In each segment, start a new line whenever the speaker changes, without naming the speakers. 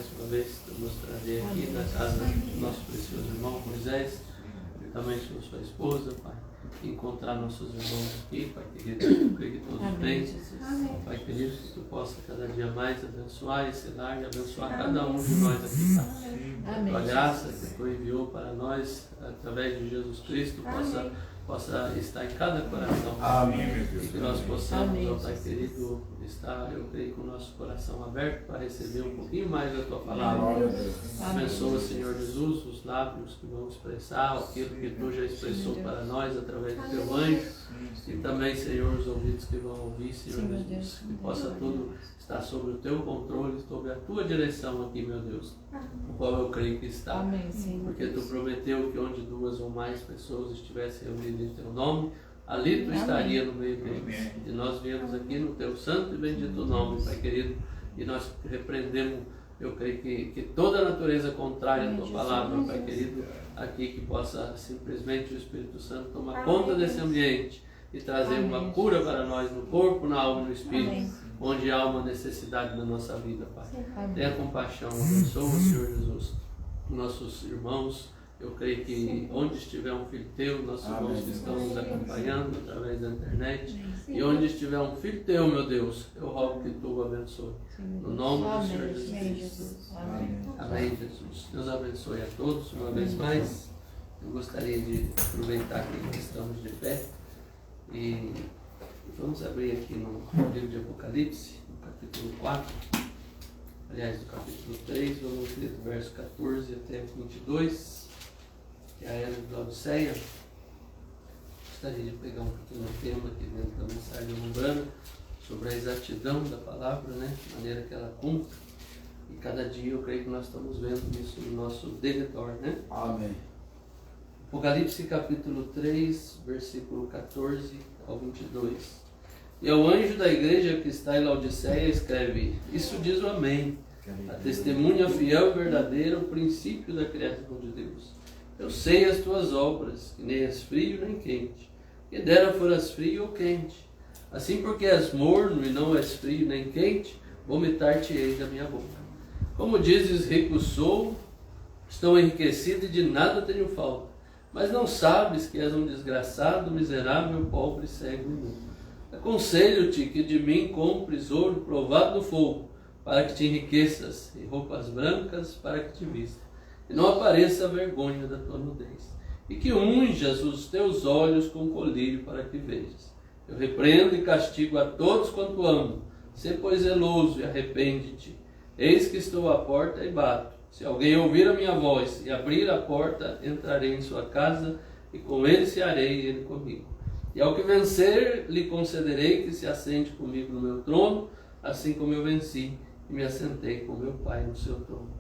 mais uma vez nos trazer aqui na casa do nosso precioso irmão Moisés, e também sua esposa, Pai. Encontrar nossos irmãos aqui, Pai querido, eu creio que todos bem. Pai querido, que tu possa cada dia mais abençoar esse lar e abençoar cada um de nós aqui, Pai. A tua graça que tu enviou para nós através de Jesus Cristo possa estar em cada coração.
Amém, meu Deus.
E que nós possamos, ó Pai querido, estar, eu creio, com o nosso coração aberto para receber um pouquinho mais da tua palavra. Abençoa, Senhor Jesus, os lábios que vão expressar aquilo que tu já expressou para nós através do teu anjo. E também, Senhor, os ouvidos que vão ouvir, Senhor Jesus, que possa tudo estar sob o teu controle, sob a tua direção aqui, meu Deus, o qual eu creio que está. Porque tu prometeu que onde duas ou mais pessoas estivessem reunidas em teu nome, ali tu estaria no meio deles. E nós viemos aqui no teu santo e bendito nome, Pai querido, e nós repreendemos, eu creio que toda a natureza contrária à tua palavra, Pai querido, aqui que possa simplesmente o Espírito Santo tomar conta desse ambiente e trazer uma cura para nós no corpo, na alma e no espírito, onde há uma necessidade da nossa vida, Pai. Tenha compaixão, abençoa, Senhor Jesus, nossos irmãos. Eu creio que onde estiver um filho teu, nossos irmãos que estão nos acompanhando através da internet, e onde estiver um filho teu, meu Deus, eu rogo que tu o abençoe. No nome do Senhor Jesus. Amém, Jesus. Deus abençoe a todos uma vez mais. Eu gostaria de aproveitar que estamos de pé e vamos abrir aqui no livro de Apocalipse, no capítulo 4, aliás, no capítulo 3, vamos ler do verso 14 até 22, que é a era de Laodiceia. Gostaria de pegar um pequeno tema aqui dentro da mensagem umbana, sobre a exatidão da palavra, né? De maneira que ela cumpre. E cada dia eu creio que nós estamos vendo isso no nosso derredor, né?
Amém.
Apocalipse capítulo 3, versículo 14 ao 22. E ao anjo da igreja que está em Laodiceia escreve: Isso diz o Amém, a testemunha fiel e verdadeira, o princípio da criação de Deus. Eu sei as tuas obras, que nem és frio nem quente. Que dera foras frio ou quente. Assim, porque és morno e não és frio nem quente, vomitar-te-ei da minha boca. Como dizes, rico sou, estou enriquecido e de nada tenho falta. Mas não sabes que és um desgraçado, miserável, pobre, cego e nu. Aconselho-te que de mim compres ouro provado no fogo, para que te enriqueças, e roupas brancas para que te vistas, e não apareça a vergonha da tua nudez. E que unjas os teus olhos com colírio para que vejas. Eu repreendo e castigo a todos quanto amo. Sê, pois, zeloso e arrepende-te. Eis que estou à porta e bato. Se alguém ouvir a minha voz e abrir a porta, entrarei em sua casa, e com ele cearei e ele comigo. E ao que vencer, lhe concederei que se assente comigo no meu trono, assim como eu venci e me assentei com meu Pai no seu trono.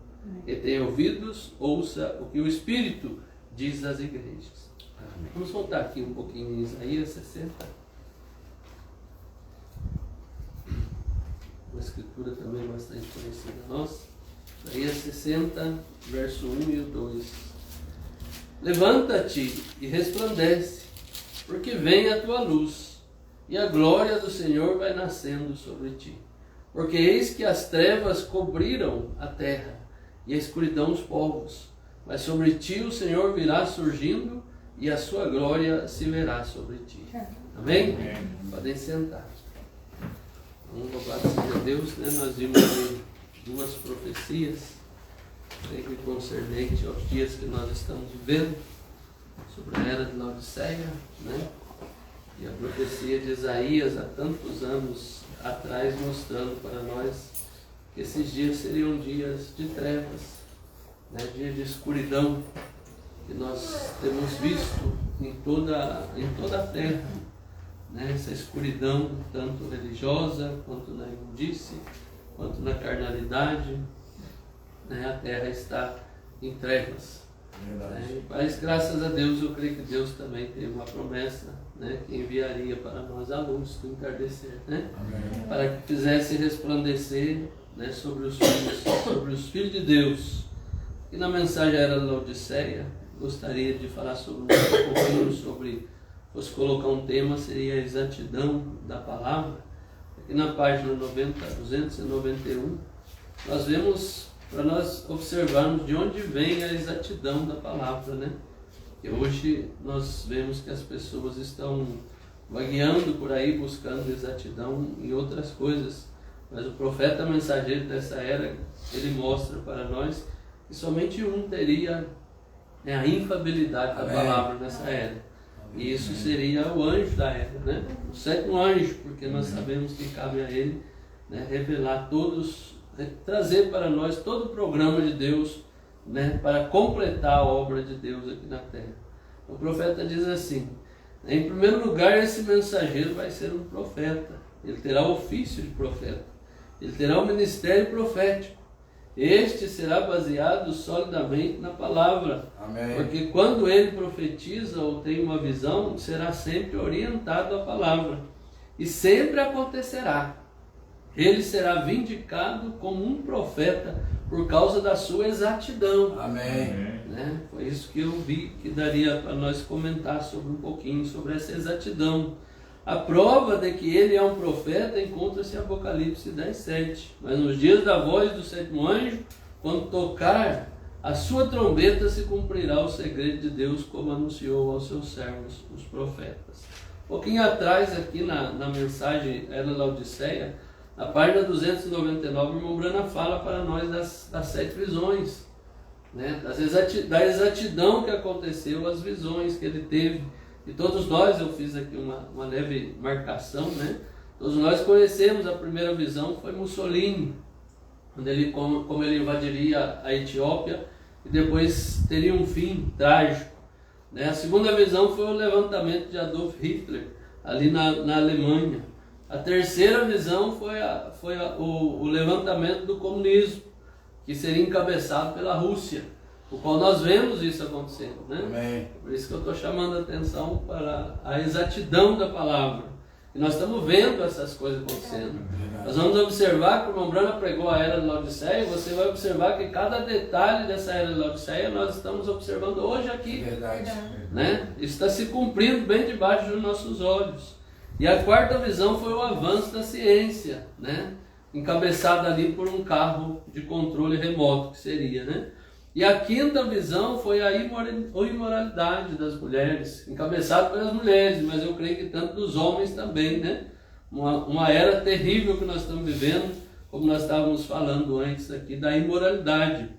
E tem ouvidos, ouça o que o Espírito diz às igrejas. Amém. Vamos voltar aqui um pouquinho em Isaías 60. Uma escritura também bastante conhecida nossa. Isaías 60, verso 1 e 2. Levanta-te e resplandece, porque vem a tua luz, e a glória do Senhor vai nascendo sobre ti. Porque eis que as trevas cobriram a terra, e a escuridão os povos. Mas sobre ti o Senhor virá surgindo, e a sua glória se verá sobre ti. Amém? Podem sentar. Vamos louvar a Deus, né? Nós vimos aí duas profecias, sempre concernente aos dias que nós estamos vivendo, sobre a era de Laodiceia, né? E a profecia de Isaías há tantos anos atrás, mostrando para nós que esses dias seriam dias de trevas, né? Dias de escuridão, que nós temos visto em toda a terra, né? Essa escuridão, tanto religiosa, quanto na imundície, quanto na carnalidade, né? A terra está em trevas. Né? Mas graças a Deus, eu creio que Deus também tem uma promessa, né? Que enviaria para nós a luz do entardecer, né? Para que fizesse resplandecer, né? sobre os filhos de Deus. E na mensagem era de Laodiceia, gostaria de falar sobre um pouquinho sobre, fosse colocar um tema, seria a exatidão da palavra. Aqui na página 291, nós vemos para nós observarmos de onde vem a exatidão da palavra, né? E hoje nós vemos que as pessoas estão vagueando por aí, buscando exatidão em outras coisas. Mas o profeta mensageiro dessa era, ele mostra para nós que somente um teria a infabilidade da palavra nessa era. E isso seria o anjo da era, né? O sétimo anjo, porque nós sabemos que cabe a ele, né, revelar todos, trazer para nós todo o programa de Deus, né, para completar a obra de Deus aqui na terra. O profeta diz assim: em primeiro lugar, esse mensageiro vai ser um profeta. Ele terá o ofício de profeta. Ele terá o ministério profético. Este será baseado solidamente na palavra. Amém. Porque quando ele profetiza ou tem uma visão, será sempre orientado à palavra. E sempre acontecerá. Ele será vindicado como um profeta por causa da sua exatidão. Amém. Né? Foi isso que eu vi que daria para nós comentar sobre um pouquinho sobre essa exatidão. A prova de que ele é um profeta encontra-se em Apocalipse 10:7. Mas nos dias da voz do sétimo anjo, quando tocar a sua trombeta, se cumprirá o segredo de Deus, como anunciou aos seus servos, os profetas. Um pouquinho atrás, aqui na mensagem Era Laodiceia, na página 299, o irmão Brana fala para nós das 7 visões, né? Da exatidão que aconteceu, as visões que ele teve. E todos nós, eu fiz aqui uma leve marcação, né? Todos nós conhecemos a primeira visão, foi Mussolini, quando ele, como ele invadiria a Etiópia e depois teria um fim trágico, né? A segunda visão foi o levantamento de Adolf Hitler, ali na Alemanha. A terceira visão foi o levantamento do comunismo, que seria encabeçado pela Rússia, o qual nós vemos isso acontecendo, né? Amém. Por isso que eu estou chamando a atenção para a exatidão da palavra. E nós estamos vendo essas coisas acontecendo. Nós vamos observar que o irmão Brana pregou a era de Laodiceia, e você vai observar que cada detalhe dessa era de Laodiceia nós estamos observando hoje aqui. Verdade. Né? Isso está se cumprindo bem debaixo dos nossos olhos. E a quarta visão foi o avanço da ciência, né? Encabeçada ali por um carro de controle remoto, que seria, né? E a quinta visão foi a imoralidade das mulheres, encabeçada pelas mulheres, mas eu creio que tanto dos homens também, né? Uma era terrível que nós estamos vivendo, como nós estávamos falando antes aqui, da imoralidade,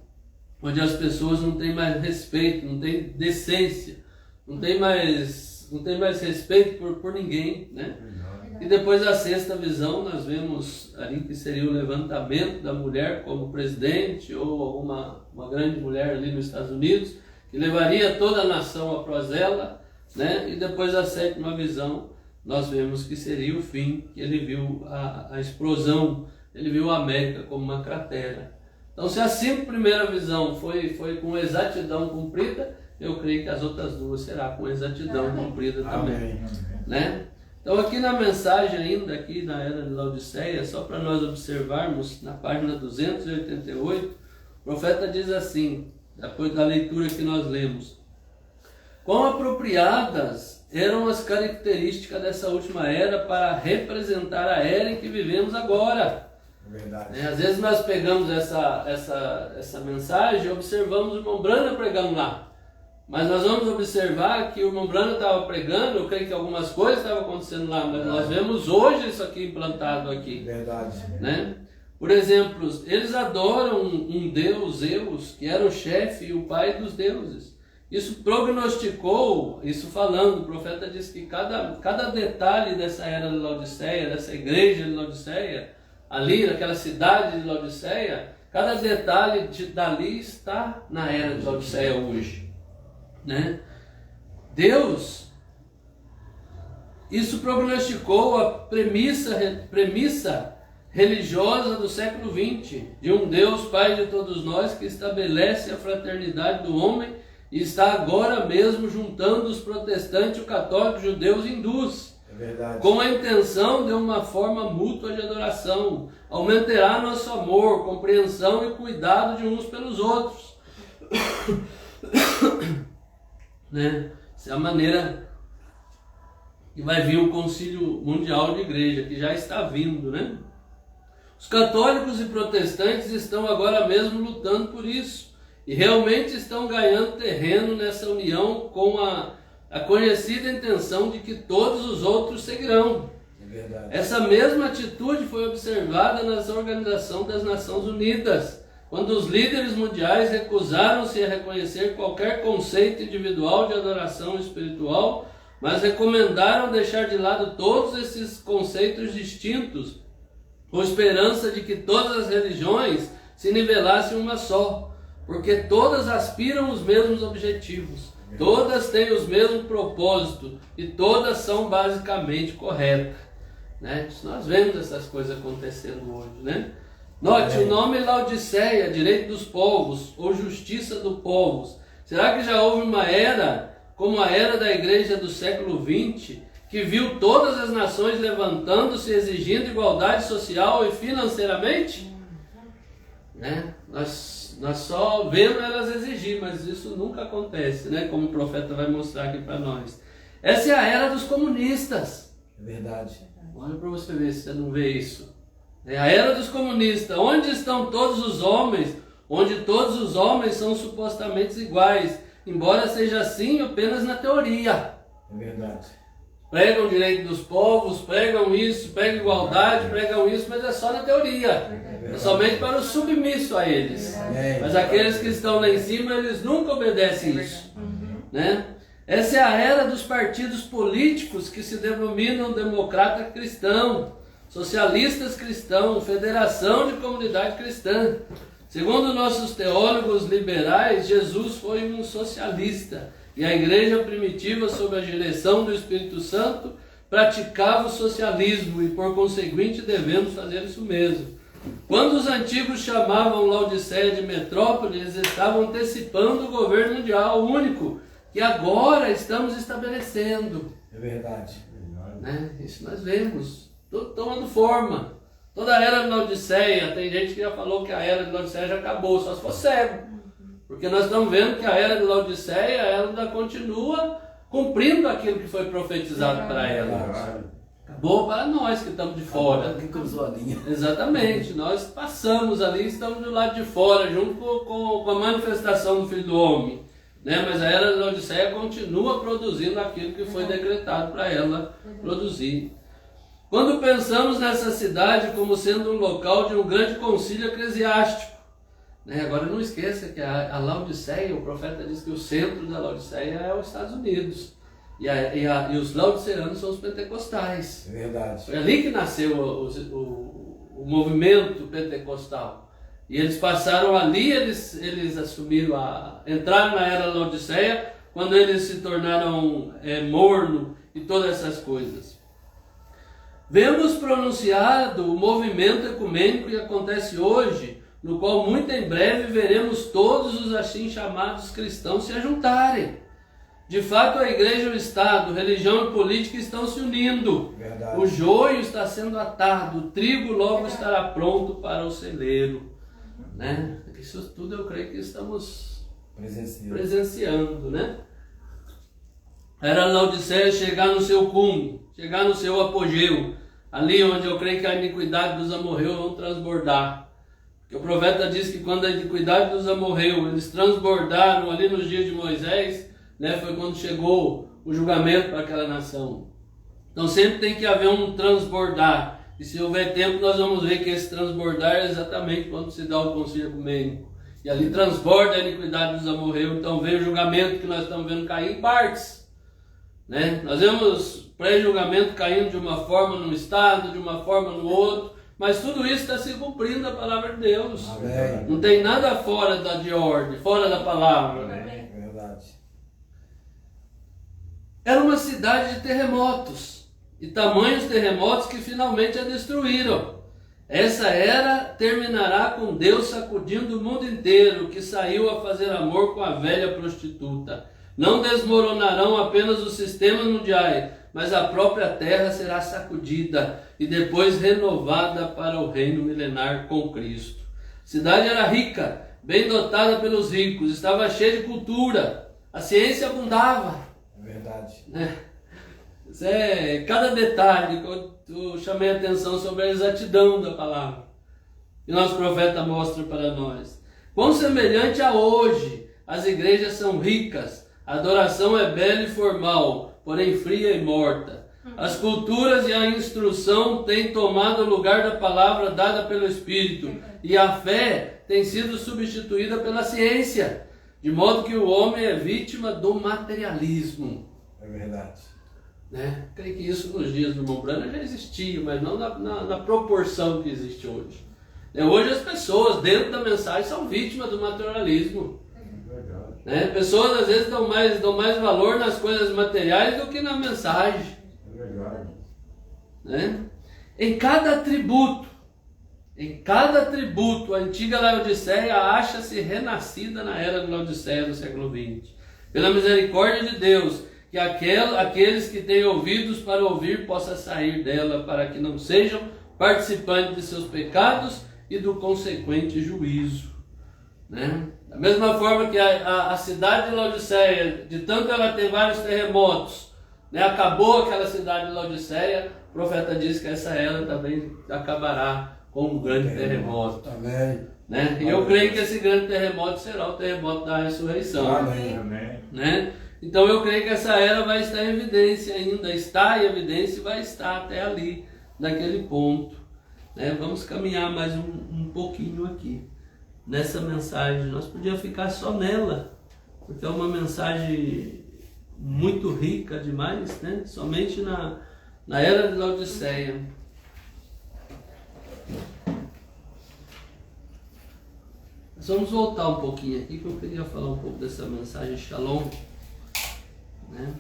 onde as pessoas não têm mais respeito, não têm decência, não têm mais respeito por ninguém, né? E depois a sexta visão, nós vemos ali que seria o levantamento da mulher como presidente ou uma grande mulher ali nos Estados Unidos, que levaria toda a nação após ela, né? E depois a sétima visão, nós vemos que seria o fim, que ele viu a explosão, ele viu a América como uma cratera. Então, se a primeira visão foi com exatidão cumprida, eu creio que as outras duas será com exatidão cumprida também. Amém. Né? Então aqui na mensagem ainda, aqui na era de Laodiceia, só para nós observarmos, na página 288, o profeta diz assim, depois da leitura que nós lemos: quão apropriadas eram as características dessa última era para representar a era em que vivemos agora. Verdade. Às vezes nós pegamos essa mensagem e observamos o irmão Brana pregando lá. Mas nós vamos observar que o irmão Brana estava pregando, eu creio que algumas coisas estavam acontecendo lá, mas nós vemos hoje isso aqui implantado aqui. Verdade. Né? Por exemplo, eles adoram um deus, Zeus, que era o chefe e o pai dos deuses. Isso prognosticou, isso falando, o profeta diz que cada detalhe dessa era de Laodiceia, dessa igreja de Laodiceia, ali naquela cidade de Laodiceia, cada detalhe dali está na era de Laodiceia hoje. Né? Deus, isso prognosticou a premissa religiosa do século XX, de um Deus Pai de todos nós, que estabelece a fraternidade do homem e está agora mesmo juntando os protestantes, o católico, os judeus e hindus, com a intenção de uma forma mútua de adoração. Aumentará nosso amor, compreensão e cuidado de uns pelos outros. Né? Essa é a maneira que vai vir o Concílio Mundial de Igreja, que já está vindo, né? Os católicos e protestantes estão agora mesmo lutando por isso e realmente estão ganhando terreno nessa união com a conhecida intenção de que todos os outros seguirão.
É verdade.
Essa mesma atitude foi observada na Organização das Nações Unidas, quando os líderes mundiais recusaram-se a reconhecer qualquer conceito individual de adoração espiritual, mas recomendaram deixar de lado todos esses conceitos distintos, com esperança de que todas as religiões se nivelassem uma só, porque todas aspiram os mesmos objetivos, todas têm os mesmos propósitos e todas são basicamente corretas. Né? Nós vemos essas coisas acontecendo hoje, né? Note, o nome Laodiceia, direito dos povos, ou justiça dos povos. Será que já houve uma era, como a era da igreja do século XX, que viu todas as nações levantando-se, exigindo igualdade social e financeiramente? Né? Nós só vemos elas exigir, mas isso nunca acontece, né? Como o profeta vai mostrar aqui para nós. Essa é a era dos comunistas.
É verdade.
Olha para você ver se você não vê isso. É a era dos comunistas. Onde estão todos os homens? Onde todos os homens são supostamente iguais, embora seja assim apenas na teoria.
É verdade.
Pregam o direito dos povos, pregam isso, pregam igualdade, pregam isso, mas é só na teoria. É somente para o submisso a eles. Mas aqueles que estão lá em cima, eles nunca obedecem isso. Né? Essa é a era dos partidos políticos que se denominam democrata cristão, socialistas cristãos, federação de comunidade cristã. Segundo nossos teólogos liberais, Jesus foi um socialista. E a igreja primitiva, sob a direção do Espírito Santo, praticava o socialismo e, por conseguinte, devemos fazer isso mesmo. Quando os antigos chamavam Laodiceia de metrópole, eles estavam antecipando o governo mundial único, que agora estamos estabelecendo.
É verdade.
Né? Isso nós vemos, tudo tomando forma. Toda a era de Laodiceia, tem gente que já falou que a era de Laodiceia já acabou, só se for cego. Porque nós estamos vendo que a era de Laodiceia, ela ainda continua cumprindo aquilo que foi profetizado para ela. Acabou para nós que estamos de fora. Exatamente, nós passamos ali, estamos do lado de fora, junto com a manifestação do Filho do Homem. Né? Mas a era de Laodiceia continua produzindo aquilo que foi decretado para ela produzir. Quando pensamos nessa cidade como sendo um local de um grande concílio eclesiástico, né? Agora não esqueça que a Laodiceia, o profeta diz que o centro da Laodiceia é os Estados Unidos. E os laodiceanos são os pentecostais.
É verdade.
Foi ali que nasceu o movimento pentecostal. E eles passaram ali, eles assumiram, entraram na era Laodiceia, quando eles se tornaram morno e todas essas coisas. Vemos pronunciado o movimento ecumênico que acontece hoje, no qual muito em breve veremos todos os assim chamados cristãos se ajuntarem. De fato, a igreja, o Estado, religião e política estão se unindo.
Verdade.
O joio está sendo atado, o trigo logo estará pronto para o celeiro. Né? Isso tudo eu creio que estamos presenciando. Né? Era Laodiceia chegar no seu cume, chegar no seu apogeu, ali onde eu creio que a iniquidade dos amorreus vão transbordar. Porque o profeta diz que quando a iniquidade dos amorreus, eles transbordaram ali nos dias de Moisés, né, foi quando chegou o julgamento para aquela nação. Então sempre tem que haver um transbordar. E se houver tempo, nós vamos ver que esse transbordar é exatamente quando se dá o concílio ecumênico. E ali transborda a iniquidade dos amorreus. Então vem o julgamento que nós estamos vendo cair em partes. Né? Nós vemos pré-julgamento caindo de uma forma num estado, de uma forma no outro. Mas tudo isso está se cumprindo a palavra de Deus.
Amém.
Não tem nada fora de ordem, fora da palavra.
É verdade.
Era uma cidade de terremotos, e tamanhos terremotos que finalmente a destruíram. Essa era terminará com Deus sacudindo o mundo inteiro, que saiu a fazer amor com a velha prostituta. Não desmoronarão apenas os sistemas mundiais, mas a própria terra será sacudida e depois renovada para o reino milenar com Cristo. A cidade era rica, bem dotada pelos ricos, estava cheia de cultura, a ciência abundava.
Verdade.
Cada detalhe, eu chamei a atenção sobre a exatidão da palavra. que nosso profeta mostra para nós. Quão semelhante a hoje, as igrejas são ricas, a adoração é bela e formal, porém fria e morta. As culturas e a instrução têm tomado o lugar da palavra dada pelo Espírito, e a fé tem sido substituída pela ciência, de modo que o homem é vítima do materialismo.
É verdade.
Né? Creio que isso nos dias do irmão Branham já existia, mas não na proporção que existe hoje. Hoje as pessoas dentro da mensagem são vítimas do materialismo. Né? Pessoas às vezes dão mais valor nas coisas materiais do que na mensagem. Né? Em cada atributo, a antiga Laodiceia acha-se renascida na era de Laodiceia do século XX. Pela misericórdia de Deus, que aqueles que têm ouvidos para ouvir possam sair dela, para que não sejam participantes de seus pecados e do consequente juízo. Né? Da mesma forma que a cidade de Laodiceia, de tanto ela ter vários terremotos, né, acabou aquela cidade de Laodiceia, o profeta diz que essa era também acabará com um grande terremoto.
Amém.
Né? E eu creio que esse grande terremoto será o terremoto da ressurreição.
Amém.
Né? Então eu creio que essa era vai estar em evidência ainda, está em evidência e vai estar até ali, naquele ponto. Né? Vamos caminhar mais um pouquinho aqui, nessa mensagem. Nós podíamos ficar só nela, porque é uma mensagem muito rica demais, né? Somente na era de Laodiceia. Mas vamos voltar um pouquinho aqui, que eu queria falar um pouco dessa mensagem Shalom, né?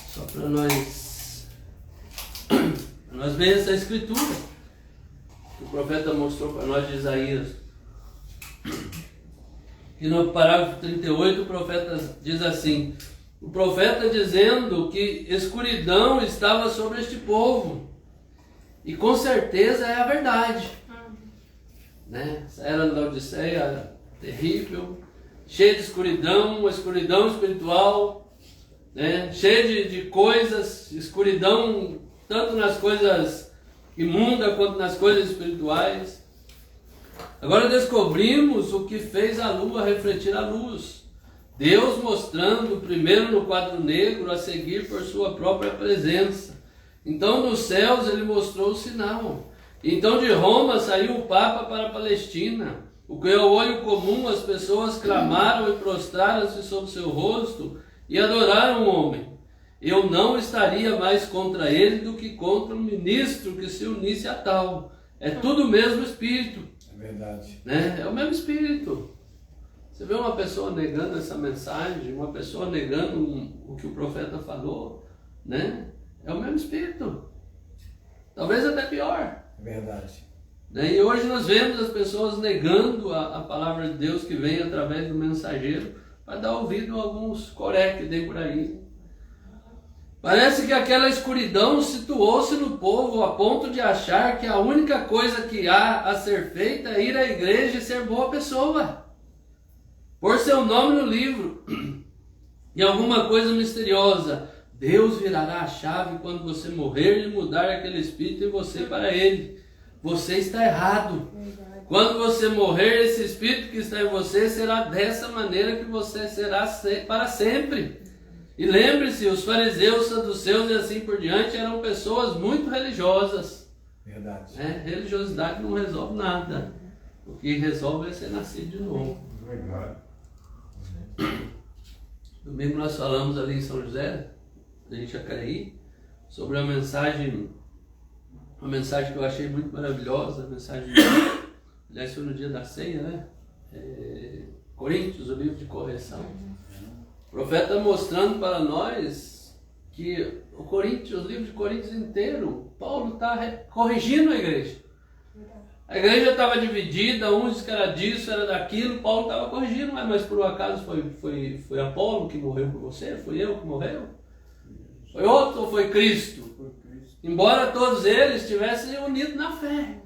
Só para nós ver essa escritura que o profeta mostrou para nós de Isaías. E no parágrafo 38 o profeta diz assim: o profeta dizendo que escuridão estava sobre este povo, e com certeza é a verdade. Né? Essa era da Laodiceia terrível, cheia de escuridão, uma escuridão espiritual, né? Cheia de coisas, escuridão tanto nas coisas imundas quanto nas coisas espirituais. Agora descobrimos o que fez a lua refletir a luz. Deus mostrando primeiro no quadro negro, a seguir por sua própria presença. Então dos céus ele mostrou o sinal. Então de Roma saiu o Papa para a Palestina, o que ao olho comum as pessoas clamaram e prostraram-se sobre seu rosto e adoraram o homem. Eu não estaria mais contra ele do que contra um ministro que se unisse a tal. É tudo o mesmo espírito.
É verdade.
Né? É o mesmo espírito. Você vê uma pessoa negando essa mensagem, uma pessoa negando o que o profeta falou, né? É o mesmo espírito. Talvez até pior.
É verdade.
Né? E hoje nós vemos as pessoas negando a palavra de Deus que vem através do mensageiro para dar ouvido a alguns coré que tem por aí. Parece que aquela escuridão situou-se no povo a ponto de achar que a única coisa que há a ser feita é ir à igreja e ser boa pessoa, pôr seu nome no livro e alguma coisa misteriosa. Deus virará a chave quando você morrer e mudar aquele espírito em você para ele. Você está errado. Quando você morrer, esse espírito que está em você será dessa maneira que você será para sempre. E lembre-se, os fariseus, saduceus e assim por diante eram pessoas muito religiosas.
Verdade.
Religiosidade não resolve nada. O que resolve é ser nascido de novo.
Verdade.
Domingo nós falamos ali em São José, em Jacareí, sobre uma mensagem que eu achei muito maravilhosa, a mensagem, aliás, foi no dia da ceia, né? Coríntios, o livro de correção. O profeta mostrando para nós que o livro de Coríntios inteiro, Paulo está corrigindo a igreja. A igreja estava dividida, uns diziam que era disso, era daquilo, Paulo estava corrigindo, mas por um acaso foi Apolo que morreu por você? Foi eu que morreu? Foi outro ou foi Cristo? Embora todos eles estivessem unidos na fé,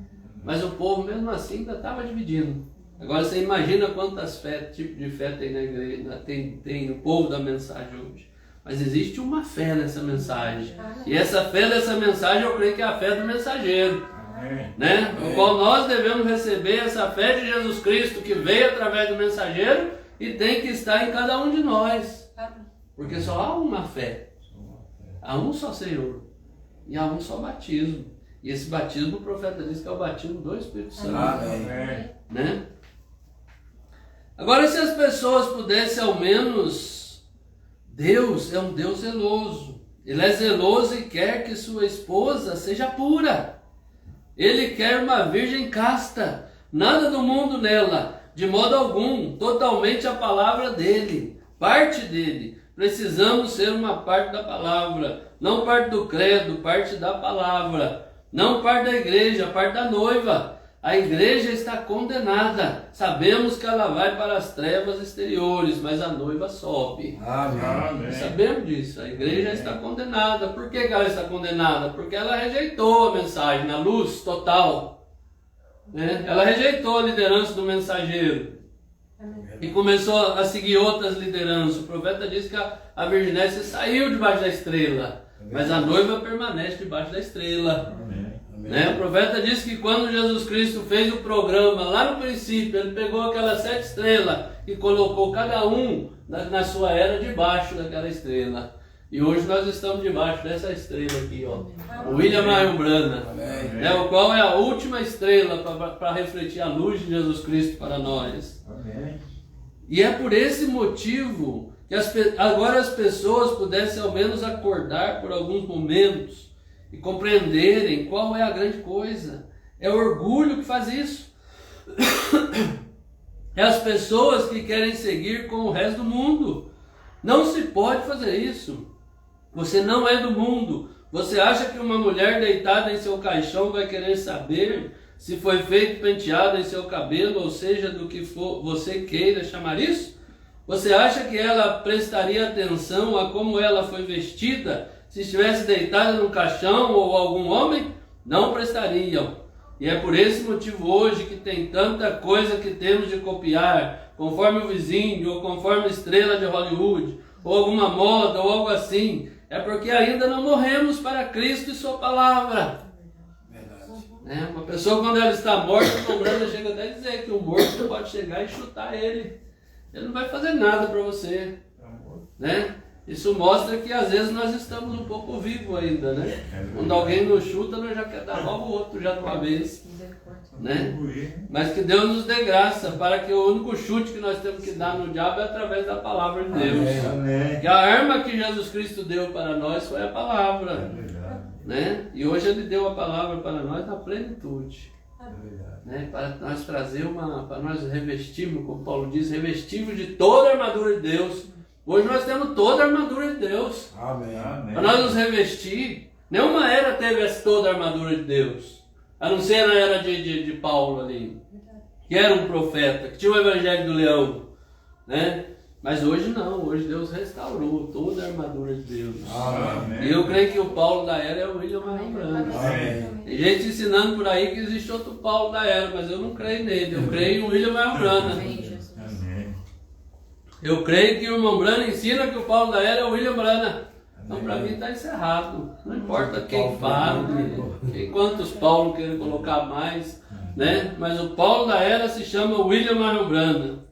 mas o povo mesmo assim ainda estava dividindo. Agora você imagina quantas tipos de fé tem na igreja, tem o povo da mensagem hoje. Mas existe uma fé nessa mensagem. E essa fé dessa mensagem eu creio que é a fé do mensageiro. né? No qual nós devemos receber essa fé de Jesus Cristo que veio através do mensageiro e tem que estar em cada um de nós. Porque só há uma fé. Há um só Senhor. E há um só batismo. E esse batismo o profeta diz que é o batismo do Espírito Santo.
Amém.
Né? Agora, se as pessoas pudessem ao menos... Deus é um Deus zeloso. Ele é zeloso e quer que sua esposa seja pura. Ele quer uma virgem casta. Nada do mundo nela, de modo algum, totalmente a palavra dele, parte dele. Precisamos ser uma parte da palavra, não parte do credo, parte da palavra. Não parte da igreja, parte da noiva. A igreja está condenada. Sabemos que ela vai para as trevas exteriores, mas a noiva sobe.
Amém.
Sabemos disso. A igreja está condenada. Por que ela está condenada? Porque ela rejeitou a mensagem na luz total. Né? Ela rejeitou a liderança do mensageiro. E começou a seguir outras lideranças. O profeta disse que a virginéssia saiu debaixo da estrela, mas a noiva permanece debaixo da estrela. Né? O profeta disse que quando Jesus Cristo fez o programa, lá no princípio, ele pegou aquelas 7 estrelas e colocou cada um na sua era debaixo daquela estrela. E hoje nós estamos debaixo dessa estrela aqui, ó. O William Marion Branham, né? O qual é a última estrela para refletir a luz de Jesus Cristo para nós. Amém. E é por esse motivo que agora as pessoas pudessem ao menos acordar por alguns momentos e compreenderem qual é a grande coisa. É o orgulho que faz isso. É as pessoas que querem seguir com o resto do mundo. Não se pode fazer isso. Você não é do mundo. Você acha que uma mulher deitada em seu caixão vai querer saber se foi feito penteado em seu cabelo, ou seja, do que for você queira chamar isso? Você acha que ela prestaria atenção a como ela foi vestida se estivesse deitada num caixão ou algum homem? Não prestariam. E é por esse motivo hoje que tem tanta coisa que temos de copiar, conforme o vizinho, ou conforme a estrela de Hollywood, ou alguma moda, ou algo assim. É porque ainda não morremos para Cristo e sua palavra. Uma pessoa, quando ela está morta, o Branda chega até a dizer que o morto pode chegar e chutar ele. Ele não vai fazer nada para você. Né? Isso mostra que às vezes nós estamos um pouco vivos ainda. Né? Quando alguém nos chuta, nós já quer dar logo o outro já de uma vez. Né? Mas que Deus nos dê graça para que o único chute que nós temos que dar no diabo é através da palavra de Deus. Que a arma que Jesus Cristo deu para nós foi a palavra. Né? E hoje Ele deu a palavra para nós na plenitude. Né? Para nós trazer para nós revestirmos, como Paulo diz, revestimos de toda a armadura de Deus. Hoje nós temos toda a armadura de Deus.
Amém.
Para nós nos revestir. Nenhuma era teve toda a armadura de Deus, a não ser na era de Paulo ali, que era um profeta, que tinha o evangelho do leão, né? Mas hoje não, hoje Deus restaurou toda a armadura de Deus.
Amém.
E eu creio que o Paulo da era é o William Marion Branham. Tem gente ensinando por aí que existe outro Paulo da era, mas eu não creio nele, eu creio em William Marion Branham. Eu creio que o irmão Branham ensina que o Paulo da era é o William Branham. Então para mim está encerrado. Não importa quem fala, quantos Paulo querem colocar mais, né? Mas o Paulo da era se chama William Marion Branham.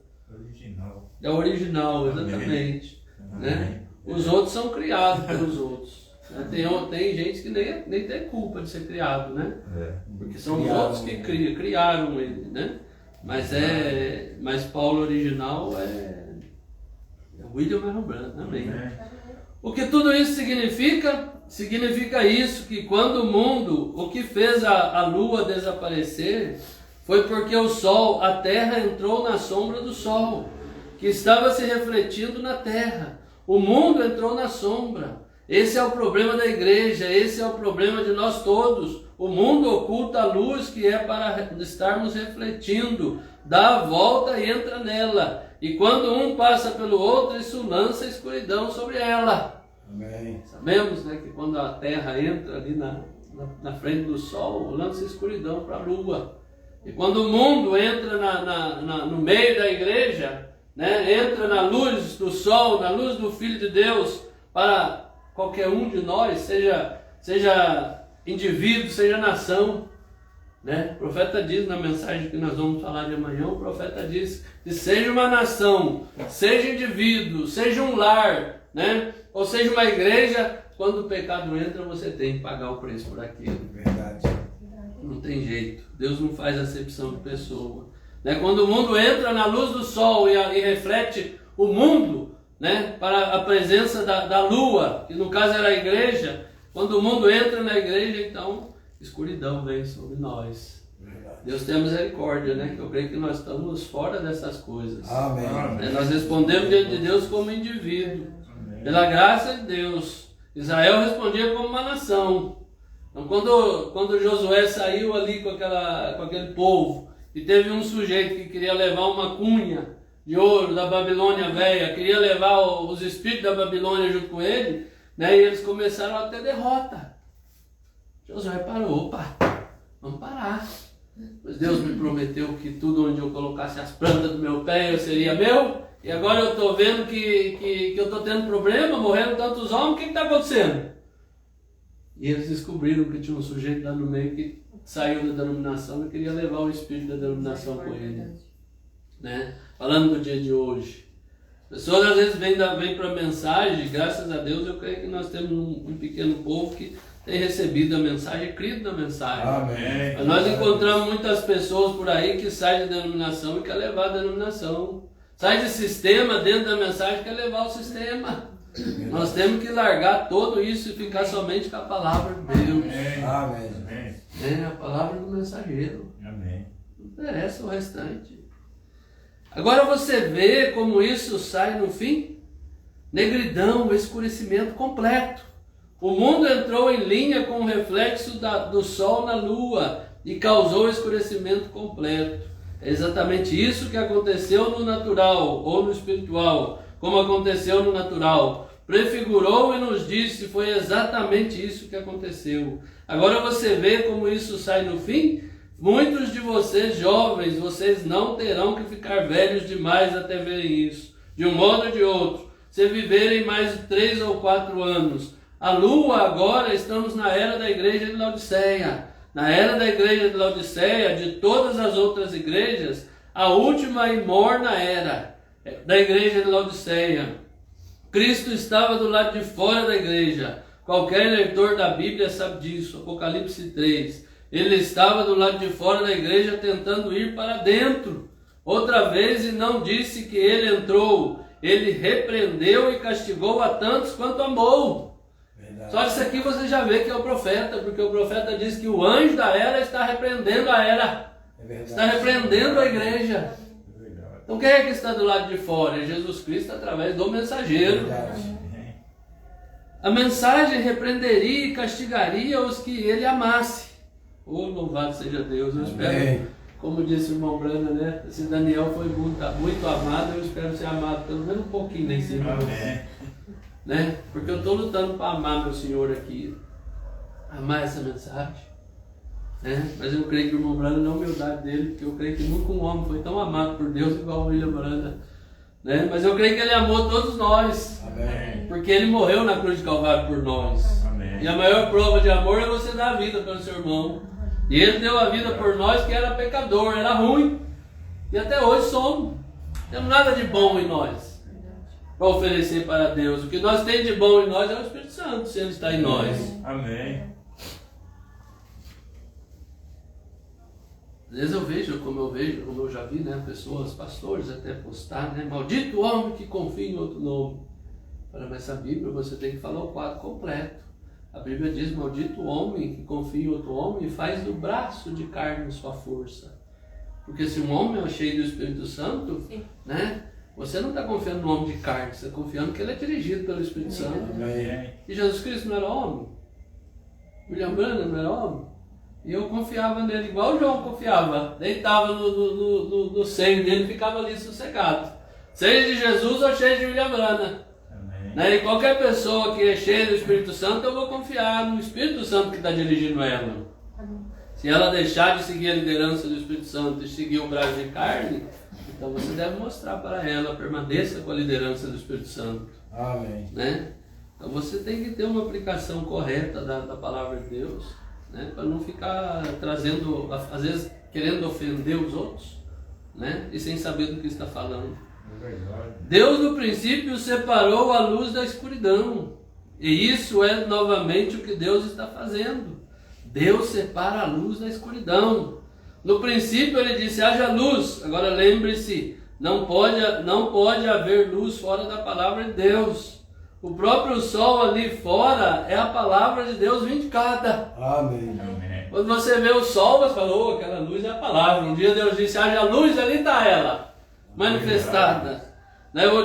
É o original, exatamente. Né? Os outros são criados pelos outros. Tem gente que nem tem culpa de ser criado, né? Porque são os outros que criaram ele, né? Mas Paulo original é William Marion Branham, amém. O que tudo isso significa? Significa isso, que quando o mundo, o que fez a lua desaparecer, foi porque o sol, a terra entrou na sombra do sol, que estava se refletindo na terra. O mundo entrou na sombra. Esse é o problema da igreja, esse é o problema de nós todos. O mundo oculta a luz que é para estarmos refletindo, dá a volta e entra nela. E quando um passa pelo outro, isso lança escuridão sobre ela.
Amém.
Sabemos, né, que quando a terra entra ali na frente do sol, lança escuridão para a lua. E quando o mundo entra no meio da igreja, né, entra na luz do sol, na luz do Filho de Deus, para qualquer um de nós, seja indivíduo, seja nação, Né? O profeta diz na mensagem que nós vamos falar de amanhã, o profeta diz que seja uma nação, seja indivíduo, seja um lar, né? Ou seja uma igreja, quando o pecado entra, você tem que pagar o preço por aquilo.
Verdade.
Não tem jeito. Deus não faz acepção de pessoa. Né? Quando o mundo entra na luz do sol e reflete o mundo, né? Para a presença da lua, que no caso era a igreja, quando o mundo entra na igreja, então escuridão vem sobre nós.
Verdade.
Deus tem misericórdia, né? Que eu creio que nós estamos fora dessas coisas.
Amém.
Né? Nós respondemos diante de Deus como indivíduo.
Amém.
Pela graça de Deus. Israel respondia como uma nação. Então quando Josué saiu ali com aquele povo, e teve um sujeito que queria levar uma cunha de ouro da Babilônia velha, queria levar os espíritos da Babilônia junto com ele, né? E eles começaram a ter derrota. Josué parou, opa, vamos parar. Pois Deus me prometeu que tudo onde eu colocasse as plantas do meu pé eu seria meu, e agora eu estou vendo que eu estou tendo problema, morrendo tantos homens, o que está acontecendo? E eles descobriram que tinha um sujeito lá no meio que saiu da denominação e queria levar o espírito da denominação com ele. Né? Falando do dia de hoje. Pessoas às vezes vêm para a mensagem, graças a Deus eu creio que nós temos um pequeno povo que tem recebido a mensagem, crido na mensagem.
Amém.
Mas nós encontramos muitas pessoas por aí que saem de denominação e quer levar a denominação. Sai de sistema dentro da mensagem e quer levar o sistema. Nós temos que largar tudo isso e ficar somente com a palavra de Deus.
Amém.
É a palavra do mensageiro.
Amém.
Não interessa o restante. Agora você vê como isso sai no fim? Negridão, escurecimento completo. O mundo entrou em linha com o reflexo do sol na lua e causou escurecimento completo. É exatamente isso que aconteceu no natural ou no espiritual, como aconteceu no natural. Prefigurou e nos disse, foi exatamente isso que aconteceu. Agora você vê como isso sai no fim? Muitos de vocês jovens, vocês não terão que ficar velhos demais até verem isso. De um modo ou de outro, se viverem mais de 3 ou 4 anos. A lua agora, estamos na era da igreja de Laodiceia. Na era da igreja de Laodiceia, de todas as outras igrejas, a última e morna era da igreja de Laodiceia. Cristo estava do lado de fora da igreja. Qualquer leitor da Bíblia sabe disso. Apocalipse 3. Ele estava do lado de fora da igreja tentando ir para dentro. Outra vez, e não disse que ele entrou. Ele repreendeu e castigou a tantos quanto amou. Verdade. Só isso aqui você já vê que é o profeta, porque o profeta diz que o anjo da era está repreendendo a era. Está repreendendo a igreja. Então quem é que está do lado de fora? É Jesus Cristo através do mensageiro. A mensagem repreenderia e castigaria os que ele amasse. Oh, louvado seja Deus. Eu espero, como disse o irmão Brana, né? Se Daniel foi muito amado, eu espero ser amado pelo menos um pouquinho nem cima. Né? Porque eu estou lutando para amar meu Senhor aqui. Amar essa mensagem. Né? Mas eu creio que o irmão Brana, na humildade dele, porque eu creio que nunca um homem foi tão amado por Deus igual o William Brana. Né? Mas eu creio que ele amou todos nós. Amém. Porque ele morreu na cruz de Calvário por nós. Amém. E a maior prova de amor é você dar a vida pelo seu irmão. E ele deu a vida por nós que era pecador, era ruim. E até hoje somos. Não temos nada de bom em nós para oferecer para Deus. O que nós temos de bom em nós é o Espírito Santo, se ele está em nós.
Amém.
Às vezes eu vejo, como eu já vi, né, pessoas, pastores até postar, né, maldito homem que confia em outro nome. Mas essa Bíblia você tem que falar o quadro completo. A Bíblia diz, maldito homem que confia em outro homem e faz do braço de carne sua força. Porque se um homem é cheio do Espírito Santo, né, você não está confiando no homem de carne, você está confiando que ele é dirigido pelo Espírito Santo. E Jesus Cristo não era homem? William Branham não era homem? E eu confiava nele igual o João confiava. Deitava no seio dele e ficava ali sossegado. Seja de Jesus ou seja de William Branham. Né? E qualquer pessoa que é cheia do Espírito Santo, eu vou confiar no Espírito Santo que está dirigindo ela. Se ela deixar de seguir a liderança do Espírito Santo e seguir o braço de carne, então você deve mostrar para ela, permaneça com a liderança do Espírito Santo. Amém. Né? Então você tem que ter uma aplicação correta da palavra de Deus. né? Para não ficar trazendo, às vezes, querendo ofender os outros, né? E sem saber do que está falando. Deus no princípio separou a luz da escuridão. E isso é novamente o que Deus está fazendo. Deus separa a luz da escuridão. No princípio ele disse, haja luz. Agora lembre-se, não pode haver luz fora da palavra de Deus. O próprio sol ali fora é a palavra de Deus vindicada.
Amém. Amém.
Quando você vê o sol, você fala, oh, aquela luz é a palavra. Um dia Deus disse, haja luz, ali está ela, manifestada.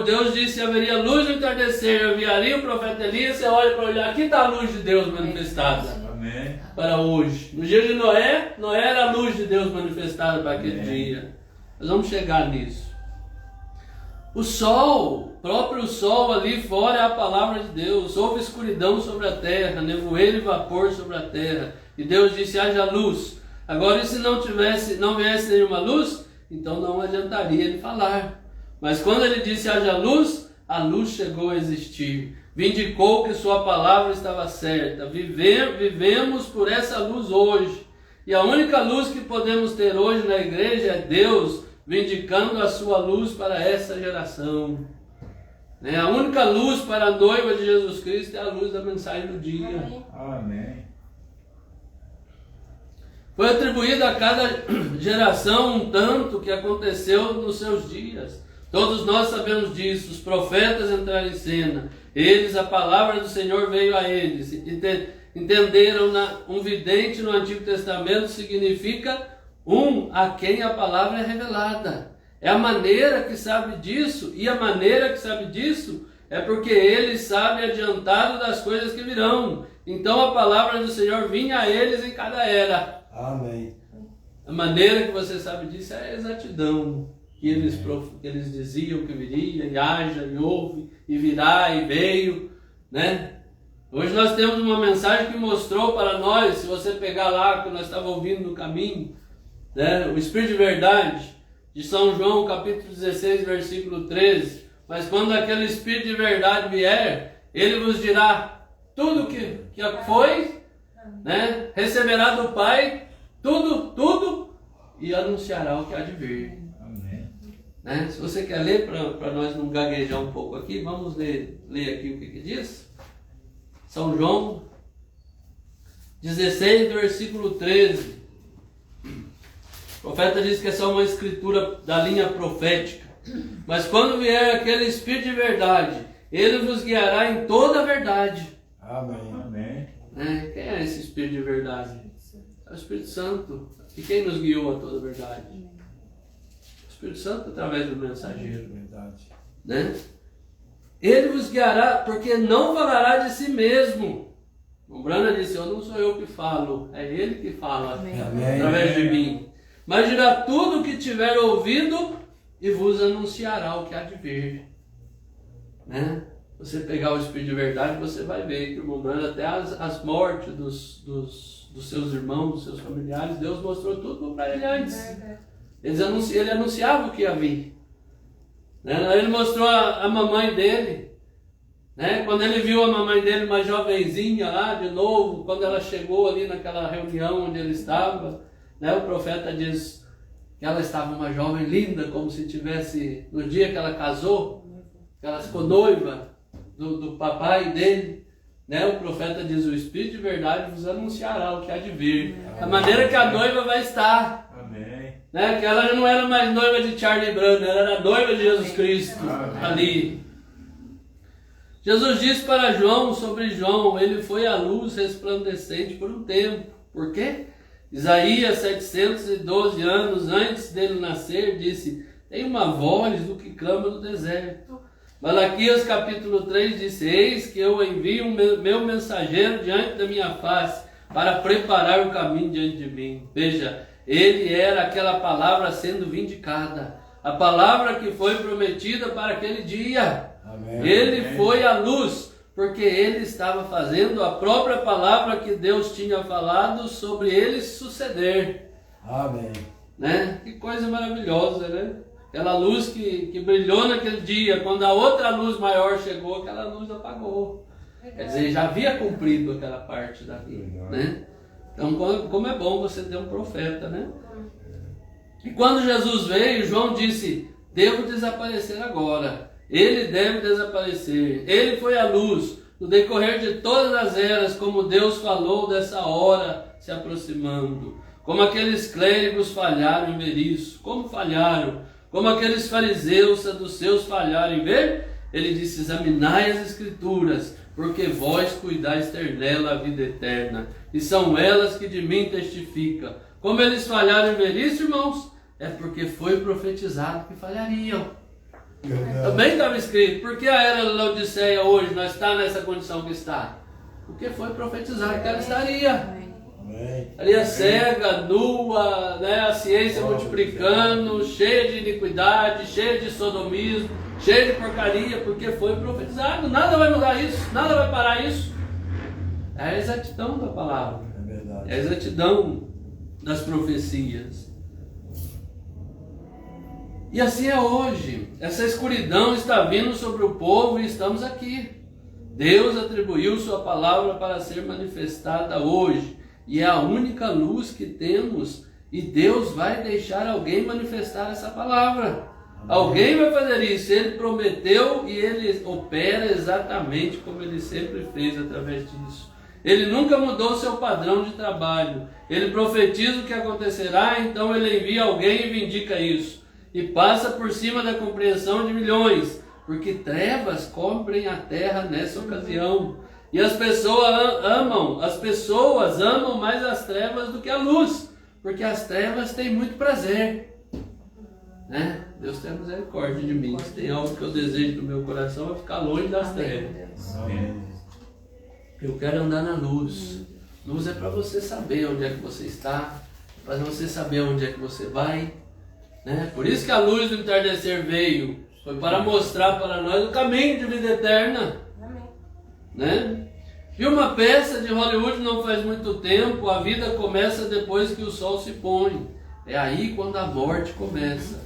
Deus disse, haveria luz no entardecer, eu enviaria o profeta Elias, você olha para olhar, aqui está a luz de Deus manifestada. Amém. Para hoje. No dia de Noé era a luz de Deus manifestada para aquele dia. Nós vamos chegar nisso. O sol, o próprio sol ali fora é a palavra de Deus. Houve escuridão sobre a terra, nevoeiro e vapor sobre a terra. E Deus disse, haja luz. Agora, e se não viesse nenhuma luz, então não adiantaria ele falar. Mas quando ele disse haja luz, a luz chegou a existir. Vindicou que sua palavra estava certa. Vivemos por essa luz hoje. E a única luz que podemos ter hoje na igreja é Deus vindicando a sua luz para essa geração. A única luz para a noiva de Jesus Cristo é a luz da mensagem do dia.
Amém.
Foi atribuído a cada geração um tanto que aconteceu nos seus dias. Todos nós sabemos disso. Os profetas entraram em cena. Eles, a palavra do Senhor veio a eles. Entenderam, um vidente no Antigo Testamento significa a quem a palavra é revelada. É a maneira que sabe disso, e a maneira que sabe disso é porque ele sabe adiantado das coisas que virão. Então a palavra do Senhor vinha a eles em cada era.
Amém.
A maneira que você sabe disso é a exatidão. Que eles diziam que viria, e haja, e houve, e virá, e veio, né? Hoje nós temos uma mensagem que mostrou para nós, se você pegar lá, que nós estávamos ouvindo no caminho, né? O Espírito de Verdade, de São João, capítulo 16, versículo 13. Mas quando aquele Espírito de Verdade vier, ele vos dirá tudo que foi, né? Receberá do Pai, tudo, e anunciará o que há de vir. Né? Se você quer ler, para nós não gaguejar um pouco aqui, vamos ler aqui o que diz. São João 16, versículo 13. O profeta diz que essa é uma escritura da linha profética. Mas quando vier aquele Espírito de verdade, ele vos guiará em toda a verdade.
Amém.
Quem é esse Espírito de verdade? É o Espírito Santo. E quem nos guiou a toda a verdade? Espírito Santo através do mensageiro.
Verdade.
Né? Ele vos guiará, porque não falará de si mesmo. O Brana disse, não sou eu que falo, é ele que fala. Amém. Através de mim. Mas dirá tudo o que tiver ouvido e vos anunciará o que há de vir. Né? Você pegar o Espírito de Verdade, você vai ver que o Brana, até as mortes dos seus irmãos, dos seus familiares, Deus mostrou tudo para ele antes. Ele anunciava o que ia vir. Né? Ele mostrou a mamãe dele. Né? Quando ele viu a mamãe dele, uma jovenzinha lá, de novo, quando ela chegou ali naquela reunião onde ele estava, né? O profeta diz que ela estava uma jovem linda, como se tivesse, no dia que ela casou, que ela ficou noiva do papai dele. Né? O profeta diz, o Espírito de Verdade vos anunciará o que há de vir. A maneira que a noiva vai estar. Né? Que ela já não era mais noiva de Charlie Brown, ela era noiva de Jesus Cristo. Ali. Jesus disse para João, sobre João, ele foi a luz resplandecente por um tempo. Por quê? Isaías, 712 anos antes dele nascer, disse, tem uma voz do que clama no deserto. Malaquias capítulo 3 disse, eis que eu envio meu mensageiro diante da minha face, para preparar o caminho diante de mim. Veja, ele era aquela palavra sendo vindicada. A palavra que foi prometida para aquele dia. Amém. Ele foi a luz, porque ele estava fazendo a própria palavra que Deus tinha falado sobre ele suceder. Amém. Né? Que coisa maravilhosa, né? Aquela luz que brilhou naquele dia, quando a outra luz maior chegou, aquela luz apagou. Quer dizer, já havia cumprido aquela parte daqui, né? Então, como é bom você ter um profeta, né? E quando Jesus veio, João disse: devo desaparecer agora. Ele deve desaparecer. Ele foi a luz no decorrer de todas as eras, como Deus falou dessa hora se aproximando. Como aqueles clérigos falharam em ver isso. Como falharam? Como aqueles fariseus, saduceus falharam em ver? Ele disse: examinai as Escrituras, porque vós cuidais ter nela a vida eterna, e são elas que de mim testificam. Como eles falharam em ver isso, irmãos? É porque foi profetizado que falhariam. Também estava escrito. Por que a era da Laodiceia hoje nós está nessa condição que está? Porque foi profetizado que ela estaria. Estaria cega, nua, né? A ciência multiplicando, cheia de iniquidade, cheia de sodomismo, cheia de porcaria, porque foi profetizado. Nada vai mudar isso, nada vai parar isso. É a exatidão da palavra. É verdade. É a exatidão das profecias. E assim é hoje. Essa escuridão está vindo sobre o povo e estamos aqui. Deus atribuiu sua palavra para ser manifestada hoje. E é a única luz que temos. E Deus vai deixar alguém manifestar essa palavra. Alguém vai fazer isso. Ele prometeu e ele opera exatamente como ele sempre fez através disso. Ele nunca mudou seu padrão de trabalho. Ele profetiza o que acontecerá, então ele envia alguém e vindica isso. E passa por cima da compreensão de milhões, porque trevas cobrem a terra nessa ocasião. E as pessoas amam mais as trevas do que a luz, porque as trevas têm muito prazer, né? Deus tenha misericórdia de mim. Se tem algo que eu desejo do meu coração, é ficar longe das trevas. Eu quero andar na luz. Luz é para você saber onde é que você está, para você saber onde é que você vai. Né? Por isso que a luz do entardecer veio, foi para mostrar para nós o caminho de vida eterna. Né? Vi uma peça de Hollywood não faz muito tempo. A vida começa depois que o sol se põe. É aí quando a morte começa.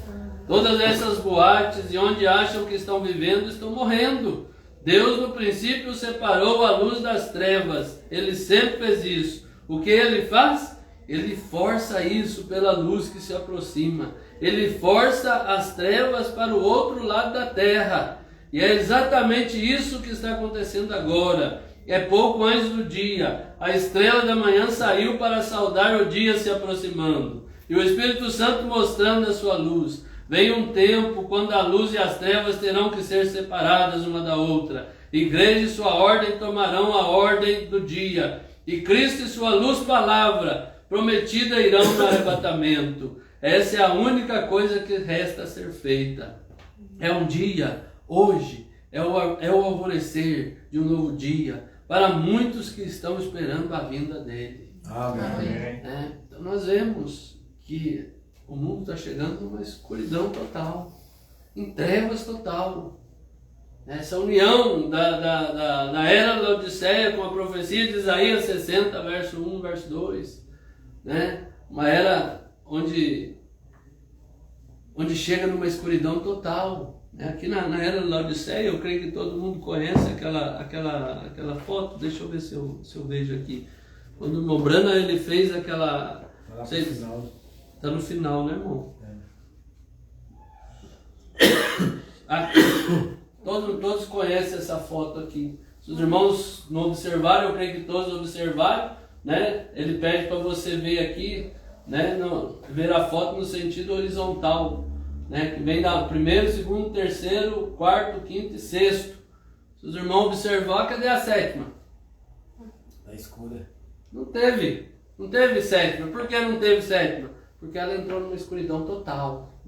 Todas essas boates e onde acham que estão vivendo estão morrendo. Deus no princípio separou a luz das trevas. Ele sempre fez isso. O que ele faz? Ele força isso pela luz que se aproxima. Ele força as trevas para o outro lado da terra. E é exatamente isso que está acontecendo agora. É pouco antes do dia. A estrela da manhã saiu para saudar o dia se aproximando. E o Espírito Santo mostrando a sua luz. Vem um tempo quando a luz e as trevas terão que ser separadas uma da outra. Igreja e sua ordem tomarão a ordem do dia. E Cristo e sua luz palavra prometida irão no arrebatamento. Essa é a única coisa que resta ser feita. É um dia, hoje, é o alvorecer de um novo dia, para muitos que estão esperando a vinda dele.
Amém.
Então nós vemos que o mundo está chegando numa escuridão total, em trevas total. Essa união da era da Laodiceia com a profecia de Isaías 60, verso 1, verso 2. Né? Uma era onde chega numa escuridão total. Aqui na era da Laodiceia, eu creio que todo mundo conhece aquela foto. Deixa eu ver se eu vejo aqui. Quando o Mombrana ele fez aquela... Está no final, né, irmão? Todos conhecem essa foto aqui. Se os irmãos não observaram, eu creio que todos observaram, né? Ele pede para você ver aqui, né? Ver a foto no sentido horizontal, né? Que vem da primeiro, segundo, terceiro, quarto, quinto e sexto. Se os irmãos observar, cadê a sétima?
Está escura.
Não teve sétima. Por que não teve sétima? Porque ela entrou numa escuridão total,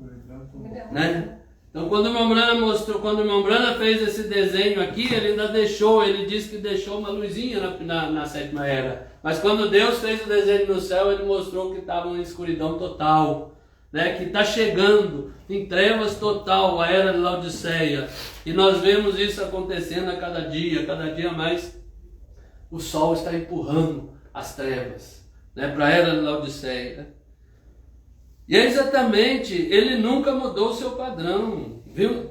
né? Então quando o Mombrana fez esse desenho aqui, ele disse que deixou uma luzinha na sétima era. Mas quando Deus fez o desenho no céu, ele mostrou que estava em escuridão total, né? Que está chegando em trevas total a era de Laodiceia. E nós vemos isso acontecendo a cada dia mais o sol está empurrando as trevas, né? Para a era de Laodiceia. E é exatamente, ele nunca mudou o seu padrão, viu?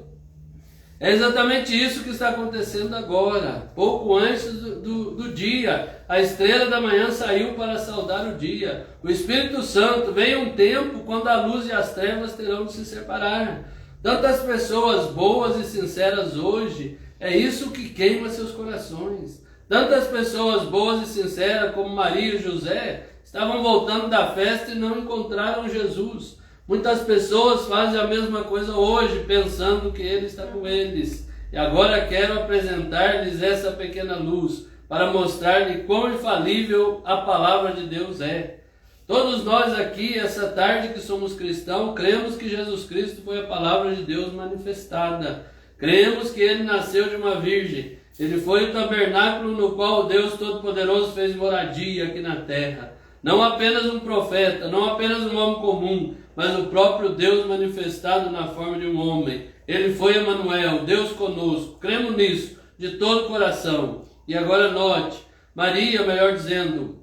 É exatamente isso que está acontecendo agora. Pouco antes do dia, a estrela da manhã saiu para saudar o dia. O Espírito Santo, vem um tempo quando a luz e as trevas terão de se separar. Tantas pessoas boas e sinceras hoje, é isso que queima seus corações. Tantas pessoas boas e sinceras como Maria e José estavam voltando da festa e não encontraram Jesus. Muitas pessoas fazem a mesma coisa hoje, pensando que Ele está com eles. E agora quero apresentar-lhes essa pequena luz, para mostrar-lhe quão infalível a palavra de Deus é. Todos nós aqui, essa tarde que somos cristãos, cremos que Jesus Cristo foi a palavra de Deus manifestada. Cremos que Ele nasceu de uma virgem. Ele foi o tabernáculo no qual Deus Todo-Poderoso fez moradia aqui na terra. Não apenas um profeta, não apenas um homem comum, mas o próprio Deus manifestado na forma de um homem. Ele foi Emanuel, Deus conosco. Cremos nisso de todo o coração. E agora note, Maria, melhor dizendo,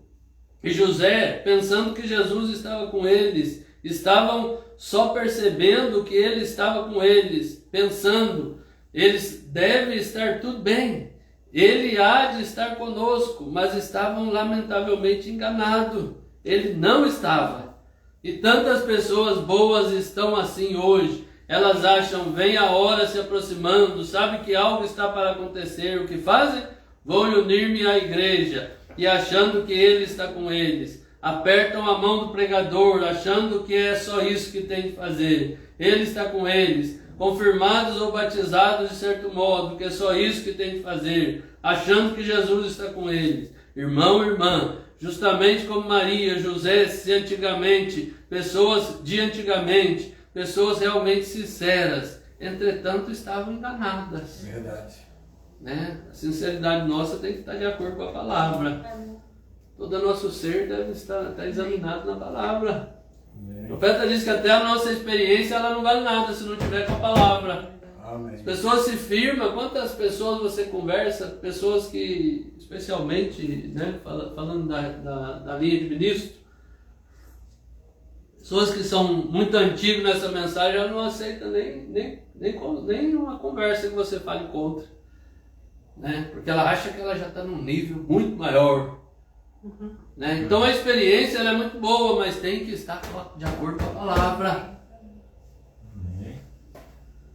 e José, pensando que Jesus estava com eles, estavam só percebendo que Ele estava com eles, pensando, eles devem estar tudo bem. Ele há de estar conosco, mas estavam lamentavelmente enganados. Ele não estava. E tantas pessoas boas estão assim hoje. Elas acham, vem a hora se aproximando, sabe que algo está para acontecer. O que fazem? Vão unir-me à igreja, e achando que Ele está com eles, apertam a mão do pregador, achando que é só isso que tem de fazer. Ele está com eles, confirmados ou batizados de certo modo, que é só isso que tem de fazer, achando que Jesus está com eles. Irmão, irmã, justamente como Maria, José, se antigamente, pessoas de antigamente, pessoas realmente sinceras, entretanto estavam enganadas.
Verdade.
Né? A sinceridade nossa tem que estar de acordo com a palavra. Todo nosso ser deve estar examinado na palavra. O profeta diz que até a nossa experiência ela não vale nada se não tiver com a palavra.
Amém.
As pessoas se firmam. Quantas pessoas você conversa? Pessoas que, especialmente, né, falando da linha de ministro, pessoas que são muito antigas nessa mensagem, ela não aceita nem uma conversa que você fale contra. Né? Porque ela acha que ela já está num nível muito maior. Né? Então a experiência ela é muito boa, mas tem que estar de acordo com a palavra.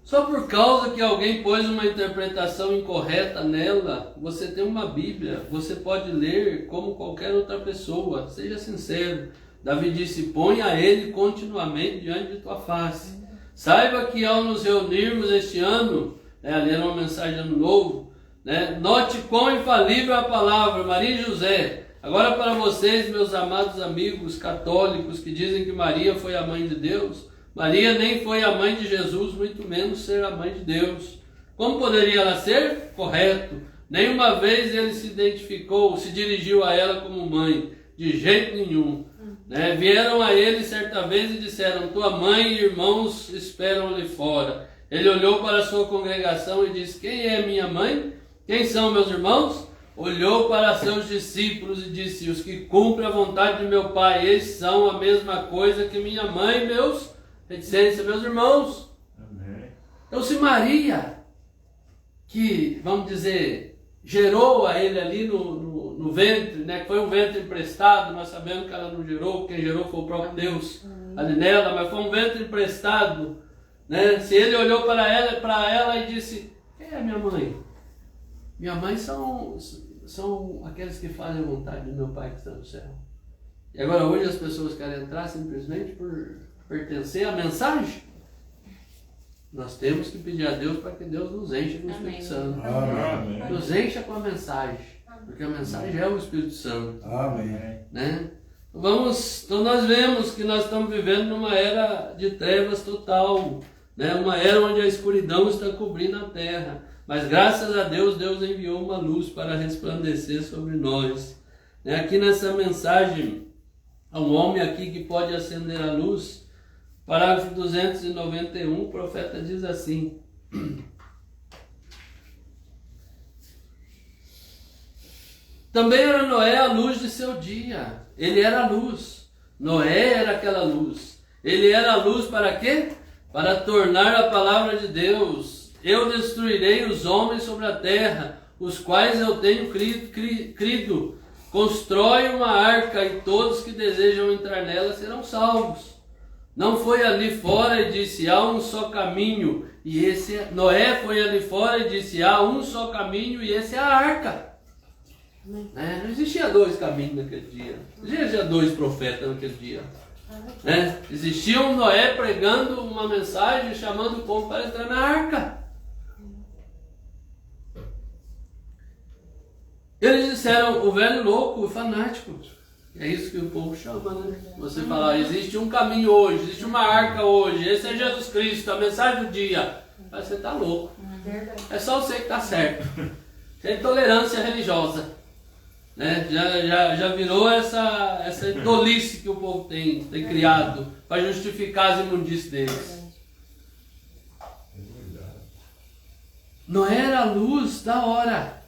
Só por causa que alguém pôs uma interpretação incorreta nela, você tem uma Bíblia, você pode ler como qualquer outra pessoa. Seja sincero. Davi disse, põe a Ele continuamente diante de tua face. Saiba que ao nos reunirmos este ano, ali era uma mensagem de ano novo, né? Note quão infalível é a palavra, Maria e José. Agora para vocês, meus amados amigos católicos que dizem que Maria foi a mãe de Deus, Maria nem foi a mãe de Jesus, muito menos ser a mãe de Deus. Como poderia ela ser? Correto. Nenhuma vez ele se identificou, se dirigiu a ela como mãe, de jeito nenhum. Né? Vieram a ele certa vez e disseram, tua mãe e irmãos esperam ali fora. Ele olhou para a sua congregação e disse, quem é minha mãe? Quem são meus irmãos? Olhou para seus discípulos e disse, os que cumprem a vontade de meu Pai, eles são a mesma coisa que minha mãe e meus irmãos.
Amém.
Então se Maria, que, vamos dizer, gerou a ele ali no ventre, né, que foi um ventre emprestado, nós sabemos que ela não gerou, quem gerou foi o próprio Deus ali nela, mas foi um ventre emprestado. Né? Se ele olhou para ela e disse, quem é minha mãe? Minha mãe são aqueles que fazem a vontade do meu Pai que está no céu. E agora hoje as pessoas querem entrar simplesmente por pertencer à mensagem. Nós temos que pedir a Deus para que Deus nos encha com o Espírito Santo.
Amém.
Nos encha com a mensagem. Porque a mensagem é o Espírito Santo.
Amém.
Né? Então nós vemos que nós estamos vivendo numa era de trevas total. Né? Uma era onde a escuridão está cobrindo a terra. Mas graças a Deus, Deus enviou uma luz para resplandecer sobre nós. Né? Aqui nessa mensagem, há um homem aqui que pode acender a luz. Parágrafo 291, o profeta diz assim. Também era Noé a luz de seu dia. Ele era a luz. Noé era aquela luz. Ele era a luz para quê? Para tornar a palavra de Deus eu destruirei os homens sobre a terra, os quais eu tenho crido. Constrói uma arca e todos que desejam entrar nela serão salvos. Não foi ali fora e disse, há um só caminho, e esse é... Noé foi ali fora e disse, há um só caminho, e esse é a arca. Não existia dois caminhos naquele dia. Não existia dois profetas naquele dia. Existia um Noé pregando uma mensagem, chamando o povo para entrar na arca. Eles disseram, o velho louco, o fanático. É isso que o povo chama, né? Você falar, existe um caminho hoje, existe uma arca hoje, esse é Jesus Cristo, a mensagem do dia. Mas você está louco. É só você que está certo. Isso é intolerância religiosa. Né? Já virou essa tolice que o povo tem criado para justificar as imundícies deles. Não era a luz da hora.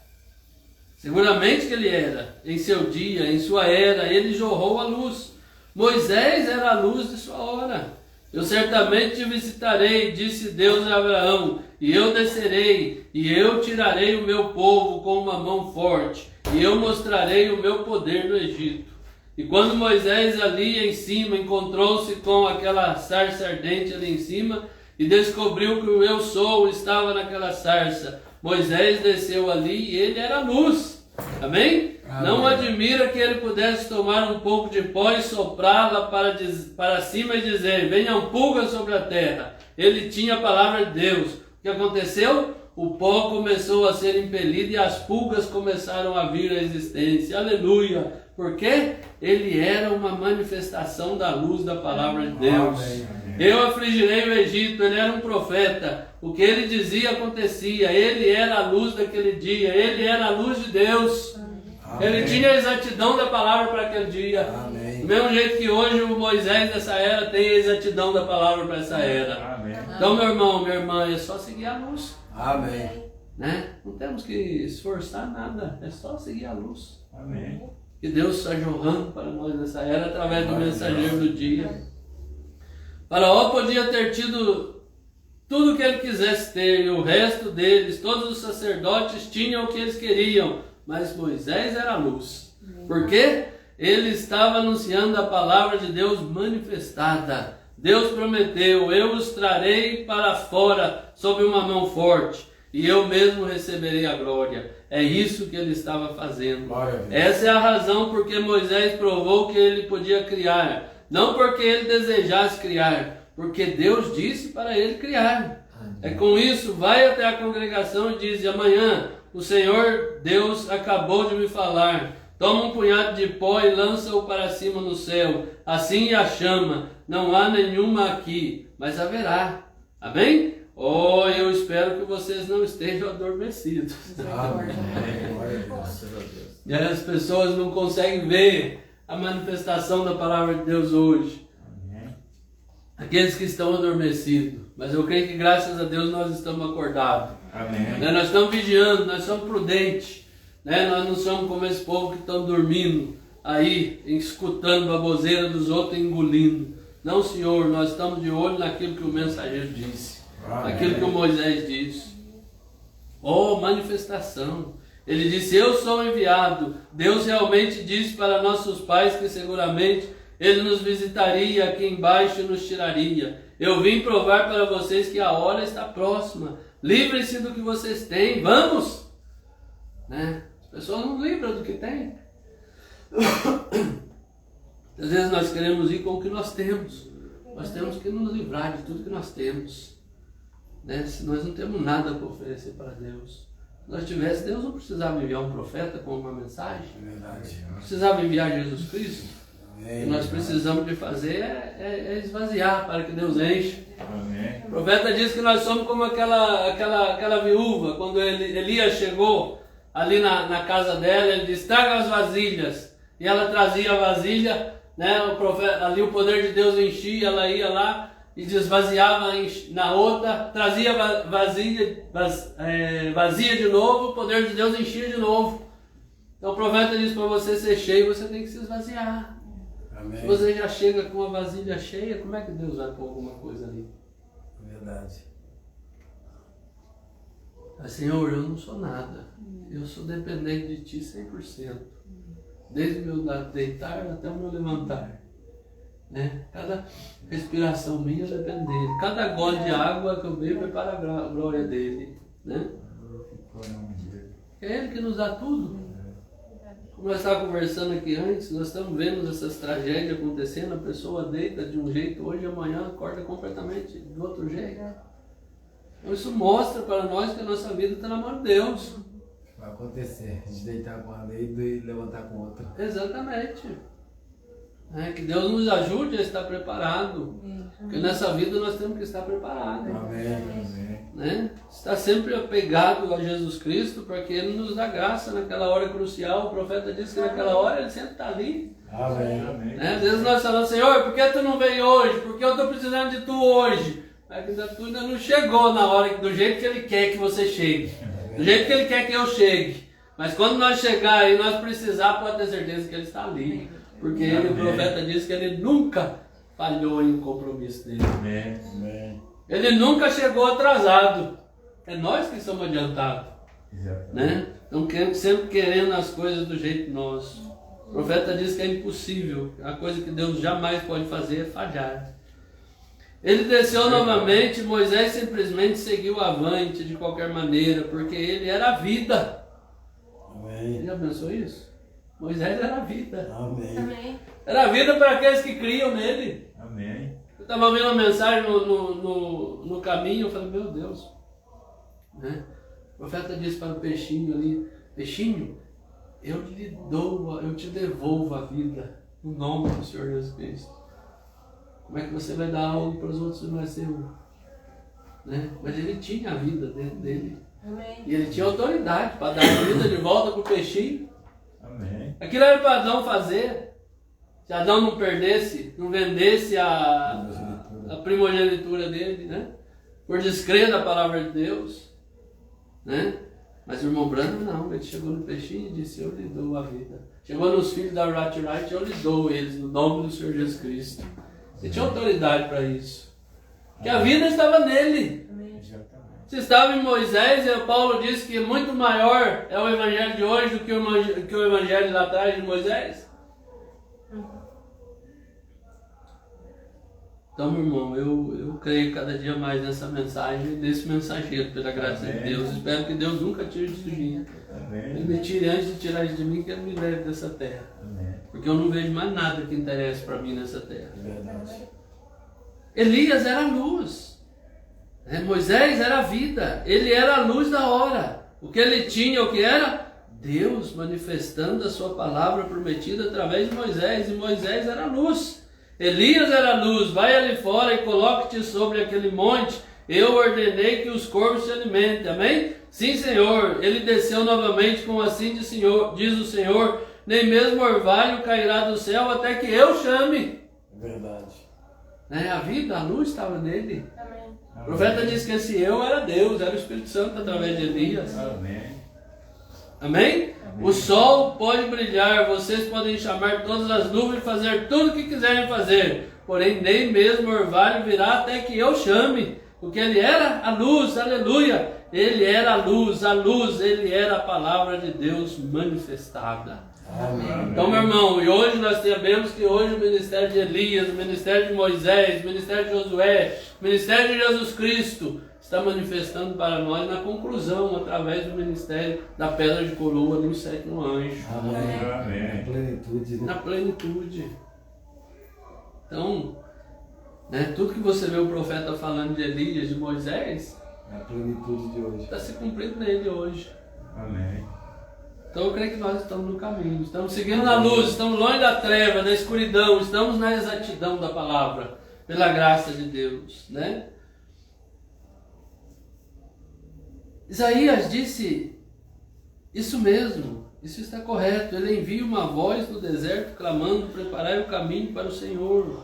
Seguramente que ele era, em seu dia, em sua era, ele jorrou a luz. Moisés era a luz de sua hora. Eu certamente te visitarei, disse Deus a Abraão, e eu descerei, e eu tirarei o meu povo com uma mão forte, e eu mostrarei o meu poder no Egito. E quando Moisés ali em cima encontrou-se com aquela sarça ardente ali em cima, e descobriu que o eu sou estava naquela sarça, Moisés desceu ali e ele era luz. Amém? Amém? Não admira que ele pudesse tomar um pouco de pó e soprá-la para cima e dizer, venham pulgas sobre a terra. Ele tinha a palavra de Deus. O que aconteceu? O pó começou a ser impelido e as pulgas começaram a vir à existência. Aleluia! Porque ele era uma manifestação da luz da palavra de Deus. Amém. Eu afligirei o Egito, ele era um profeta. O que ele dizia acontecia. Ele era a luz daquele dia. Ele era a luz de Deus. Amém. Ele tinha a exatidão da palavra para aquele dia. Amém. Do mesmo jeito que hoje o Moisés dessa era tem a exatidão da palavra para essa era. Amém. Então, meu irmão, minha irmã, é só seguir a luz.
Amém.
Né? Não temos que esforçar nada. É só seguir a luz.
Amém.
Que Deus está jorrando para nós nessa era através do mensageiro do dia. Faraó podia ter tido tudo o que ele quisesse ter, e o resto deles, todos os sacerdotes tinham o que eles queriam, mas Moisés era a luz. Por quê? Ele estava anunciando a palavra de Deus manifestada. Deus prometeu, eu os trarei para fora sob uma mão forte, e eu mesmo receberei a glória. É isso que ele estava fazendo. Essa é a razão porque Moisés provou que ele podia criar. Não porque ele desejasse criar, porque Deus disse para ele criar. É com isso, vai até a congregação e diz, amanhã o Senhor Deus acabou de me falar. Toma um punhado de pó e lança-o para cima no céu. Assim a chama. Não há nenhuma aqui, mas haverá. Amém? Oh, eu espero que vocês não estejam adormecidos. E as pessoas não conseguem ver a manifestação da palavra de Deus hoje. Aqueles que estão adormecidos. Mas eu creio que graças a Deus nós estamos acordados.
Amém.
Nós estamos vigiando, nós somos prudentes. Nós não somos como esse povo que estão dormindo aí, escutando baboseira dos outros e engolindo. Não, Senhor, nós estamos de olho naquilo que o mensageiro disse. Amém. Naquilo que o Moisés disse. Oh, manifestação. Ele disse, eu sou enviado. Deus realmente disse para nossos pais que seguramente Ele nos visitaria aqui embaixo e nos tiraria. Eu vim provar para vocês que a hora está próxima. Livrem-se do que vocês têm. Vamos! As pessoas não livram do que têm. Às vezes nós queremos ir com o que nós temos. Nós temos que nos livrar de tudo que nós temos. Se nós não temos nada para oferecer para Deus. Se nós tivéssemos, Deus não precisava enviar um profeta com uma mensagem. Não precisava enviar Jesus Cristo. O que nós precisamos de fazer é esvaziar para que Deus enche. Amém. O profeta diz que nós somos como aquela viúva. Quando Elias chegou ali na casa dela, ele disse, traga as vasilhas. E ela trazia a vasilha, ali o poder de Deus enchia, ela ia lá e desvaziava na outra, trazia vazia de novo, o poder de Deus enchia de novo. Então o profeta diz, para você ser cheio, você tem que se esvaziar. Amém. Se você já chega com a vasilha cheia, como é que Deus vai pôr alguma coisa ali?
Verdade.
Mas, Senhor, eu não sou nada. Eu sou dependente de Ti 100%. Desde o meu deitar até o meu levantar. Né? Cada respiração minha depende dEle. Cada gole de água que eu bebo é para a glória dEle. Né? É Ele que nos dá tudo. Como nós estávamos conversando aqui antes, nós estamos vendo essas tragédias acontecendo, a pessoa deita de um jeito hoje e amanhã acorda completamente de outro jeito. Então isso mostra para nós que a nossa vida está na mão de Deus.
Vai acontecer, de deitar com a lei e levantar com outra.
Exatamente. Que Deus nos ajude a estar preparado. Porque nessa vida nós temos que estar preparados.
Amém.
Né? Estar sempre apegado a Jesus Cristo, para que Ele nos dá graça naquela hora crucial. O profeta disse que naquela hora Ele sempre está ali.
Amém.
Às vezes nós falamos, Senhor, por que Tu não vem hoje? Porque eu estou precisando de Tu hoje. Mas Tu ainda não chegou na hora, do jeito que Ele quer que você chegue. Do jeito que Ele quer que eu chegue. Mas quando nós chegar e nós precisar, pode ter certeza que Ele está ali. Porque ele, o profeta disse que Ele nunca falhou em um compromisso dele.
Amém.
Ele nunca chegou atrasado. É nós que somos adiantados. Né? Então sempre querendo as coisas do jeito nosso. O profeta diz que é impossível. A coisa que Deus jamais pode fazer é falhar. Ele desceu novamente. Moisés simplesmente seguiu avante de qualquer maneira, porque ele era a vida.
Amém.
Já pensou isso? Moisés era a vida.
Amém.
Era a vida para aqueles que criam nele.
Amém.
Eu estava ouvindo uma mensagem no caminho, eu falei, meu Deus. Né? O profeta disse para o peixinho ali, peixinho, eu te devolvo a vida, no nome do Senhor Jesus Cristo. Como é que você vai dar algo para os outros se não é seu? Né? Mas ele tinha a vida dentro dele.
Amém.
E ele tinha autoridade para dar a vida de volta para o peixinho.
Amém.
Aquilo era para Adão fazer. Se Adão não perdesse, não vendesse a primogenitura dele, né? Por descrer da palavra de Deus, né? Mas o irmão Branham não, ele chegou no peixinho e disse, eu lhe dou a vida. Chegou nos filhos da Ratchwright, eu lhe dou eles, no nome do Senhor Jesus Cristo. Ele tinha autoridade para isso. Porque a vida estava nele. Se estava em Moisés, e Paulo disse que muito maior é o evangelho de hoje do que o evangelho lá atrás de Moisés. Então, meu irmão, eu creio cada dia mais nessa mensagem, nesse mensageiro, pela graça de Deus. Espero que Deus nunca tire isso de mim. Ele me tire antes de tirar isso de mim, que Ele me leve dessa terra. Porque eu não vejo mais nada que interesse para mim nessa terra. Elias era a luz. Moisés era a vida. Ele era a luz da hora. O que ele tinha, o que era? Deus manifestando a sua palavra prometida através de Moisés. E Moisés era a luz. Elias era a luz. Vai ali fora e coloque-te sobre aquele monte. Eu ordenei que os corvos se alimentem. Amém? Sim, Senhor. Ele desceu novamente com assim diz o Senhor. Nem mesmo orvalho cairá do céu até que eu chame.
Verdade.
A vida, a luz estava nele.
Amém.
O profeta disse que esse eu era Deus, era o Espírito Santo através de Elias.
Amém.
Amém? O sol pode brilhar, vocês podem chamar todas as nuvens e fazer tudo o que quiserem fazer. Porém, nem mesmo o orvalho virá até que eu chame. Porque ele era a luz, aleluia. Ele era a luz, ele era a palavra de Deus manifestada.
Amém.
Então, meu irmão, e hoje nós sabemos que hoje o ministério de Elias, o ministério de Moisés, o ministério de Josué, o ministério de Jesus Cristo está manifestando para nós na conclusão, através do ministério da pedra de coroa no sétimo anjo.
Amém. Na plenitude.
Na plenitude. Então, tudo que você vê o profeta falando de Elias, de Moisés,
Na plenitude de hoje.
está se cumprindo nele hoje.
Amém.
Então eu creio que nós estamos no caminho, estamos seguindo na luz, estamos longe da treva, da escuridão, estamos na exatidão da palavra, pela graça de Deus, né? Isaías disse, isso mesmo, isso está correto, ele envia uma voz no deserto clamando, preparai o caminho para o Senhor.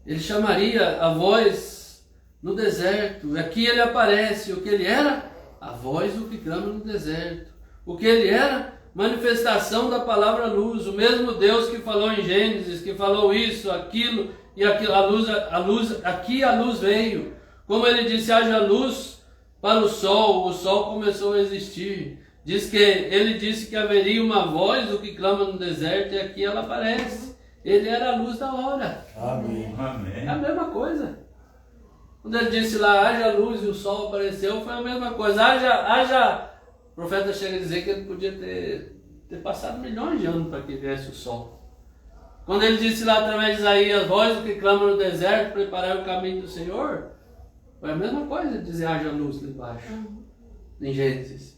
Ele chamaria a voz no deserto, aqui ele aparece, o que ele era? A voz do que clama no deserto. O que ele era? Manifestação da palavra luz. O mesmo Deus que falou em Gênesis, que falou isso, aquilo, e aquilo, aqui a luz veio. Como ele disse, haja luz, para o sol começou a existir. Ele disse que haveria uma voz do que clama no deserto, e aqui ela aparece. Ele era a luz da hora.
Amém.
É a mesma coisa. Quando ele disse lá, haja luz, e o sol apareceu, foi a mesma coisa. O profeta chega a dizer que ele podia ter passado milhões de anos para que viesse o sol. Quando ele disse lá através de Isaías, voz do que clama no deserto, preparar o caminho do Senhor, foi a mesma coisa dizer haja luz lá embaixo, em Gênesis.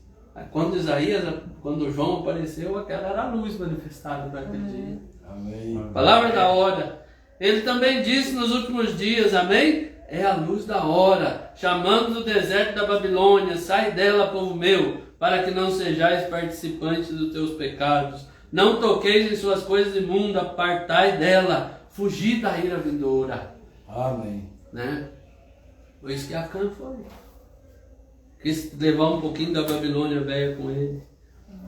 Quando João apareceu, aquela era a luz manifestada para aquele dia.
Amém.
Palavra da hora. Ele também disse nos últimos dias, amém? É a luz da hora, chamando do deserto da Babilônia, sai dela, povo meu, para que não sejais participantes dos teus pecados. Não toqueis em suas coisas imundas, apartai dela, fugi da ira vindoura.
Amém.
Né? Foi isso que Acã foi. Quis levar um pouquinho da Babilônia velha com ele.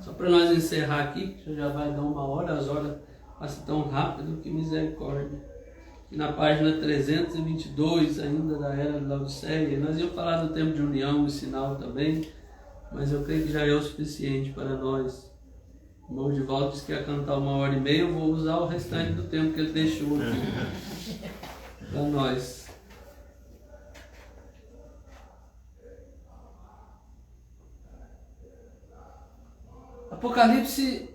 Só para nós encerrar aqui, que já vai dar 1 hora, as horas passam tão rápido, que misericórdia. E na página 322 ainda da Era de Laodiceia, nós íamos falar do tempo de união e sinal também, mas eu creio que já é o suficiente para nós. O irmão de volta disse que ia cantar 1h30, eu vou usar o restante do tempo que ele deixou aqui para nós. Apocalipse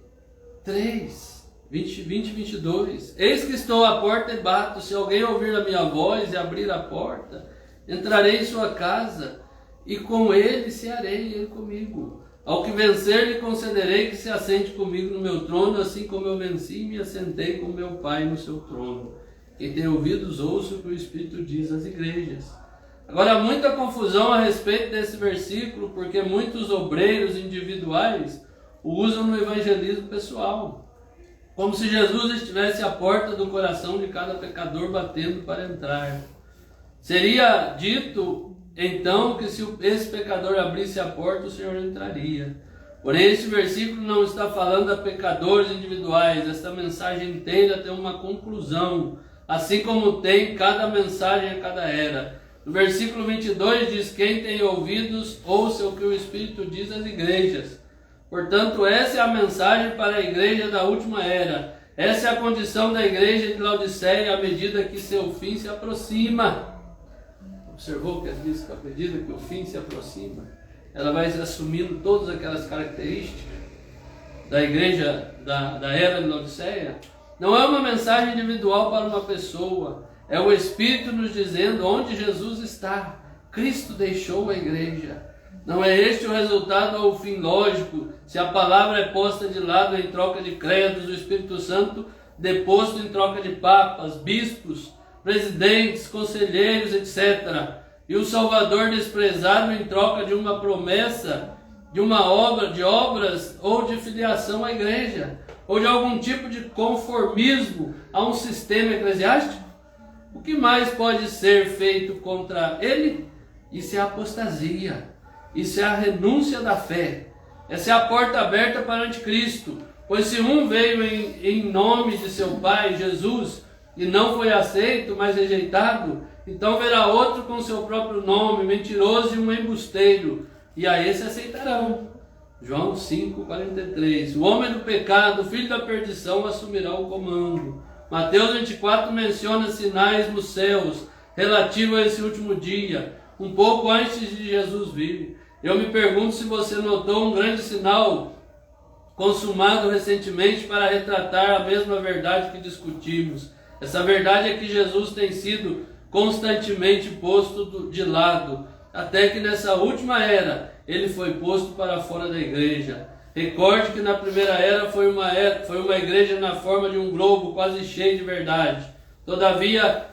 3, 20 e 22. Eis que estou à porta e bato. Se alguém ouvir a minha voz e abrir a porta, entrarei em sua casa, e com ele cearei, ele comigo. Ao que vencer, lhe concederei que se assente comigo no meu trono, assim como eu venci e me assentei com meu Pai no seu trono. Quem tem ouvidos, ouça o que o Espírito diz às igrejas. Agora, há muita confusão a respeito desse versículo, porque muitos obreiros individuais o usam no evangelismo pessoal, como se Jesus estivesse à porta do coração de cada pecador batendo para entrar. Seria dito então que se esse pecador abrisse a porta, o Senhor entraria. Porém, este versículo não está falando a pecadores individuais. Esta mensagem inteira tem uma conclusão, assim como tem cada mensagem a cada era. No versículo 22 diz: quem tem ouvidos, ouça o que o Espírito diz às igrejas. Portanto, essa é a mensagem para a igreja da última era. Essa é a condição da igreja de Laodiceia à medida que seu fim se aproxima. Observou que as diz que à medida que o fim se aproxima, ela vai assumindo todas aquelas características da igreja da era de Laodiceia. Não é uma mensagem individual para uma pessoa, é o Espírito nos dizendo onde Jesus está. Cristo deixou a igreja. Não é este o resultado ou o fim lógico, se a palavra é posta de lado em troca de credos, o Espírito Santo deposto em troca de papas, bispos, presidentes, conselheiros, etc. E o Salvador desprezado em troca de uma promessa, de uma obra, de obras ou de filiação à igreja, ou de algum tipo de conformismo a um sistema eclesiástico? O que mais pode ser feito contra ele? Isso é apostasia. Isso é a renúncia da fé. Essa é a porta aberta para o anticristo. Pois se um veio em nome de seu Pai, Jesus, e não foi aceito, mas rejeitado, então verá outro com seu próprio nome, mentiroso e um embusteiro, e a esse aceitarão. João 5,43. O homem do pecado, o filho da perdição, assumirá o comando. Mateus 24 menciona sinais nos céus relativo a esse último dia, um pouco antes de Jesus vir. Eu me pergunto se você notou um grande sinal consumado recentemente para retratar a mesma verdade que discutimos. Essa verdade é que Jesus tem sido constantemente posto de lado, até que nessa última era ele foi posto para fora da igreja. Recorde que na primeira era foi uma igreja na forma de um globo quase cheio de verdade. Todavia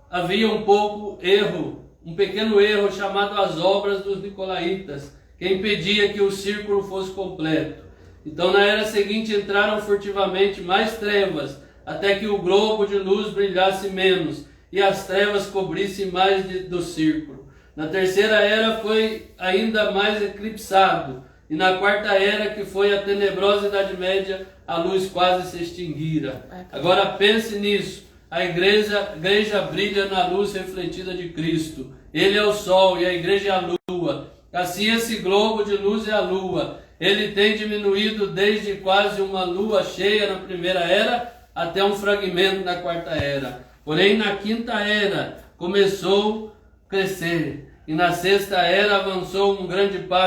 havia um pequeno erro chamado as obras dos nicolaítas, que impedia que o círculo fosse completo. Então na era seguinte entraram furtivamente mais trevas, até que o globo de luz brilhasse menos, e as trevas cobrissem mais do círculo. Na terceira era foi ainda mais eclipsado, e na quarta era, que foi a tenebrosa Idade Média, a luz quase se extinguira. Agora pense nisso. A igreja brilha na luz refletida de Cristo. Ele é o sol e a igreja é a lua. Assim esse globo de luz é a lua. Ele tem diminuído desde quase uma lua cheia na primeira era até um fragmento na quarta era. Porém, na quinta era começou a crescer. E na sexta era avançou um grande passo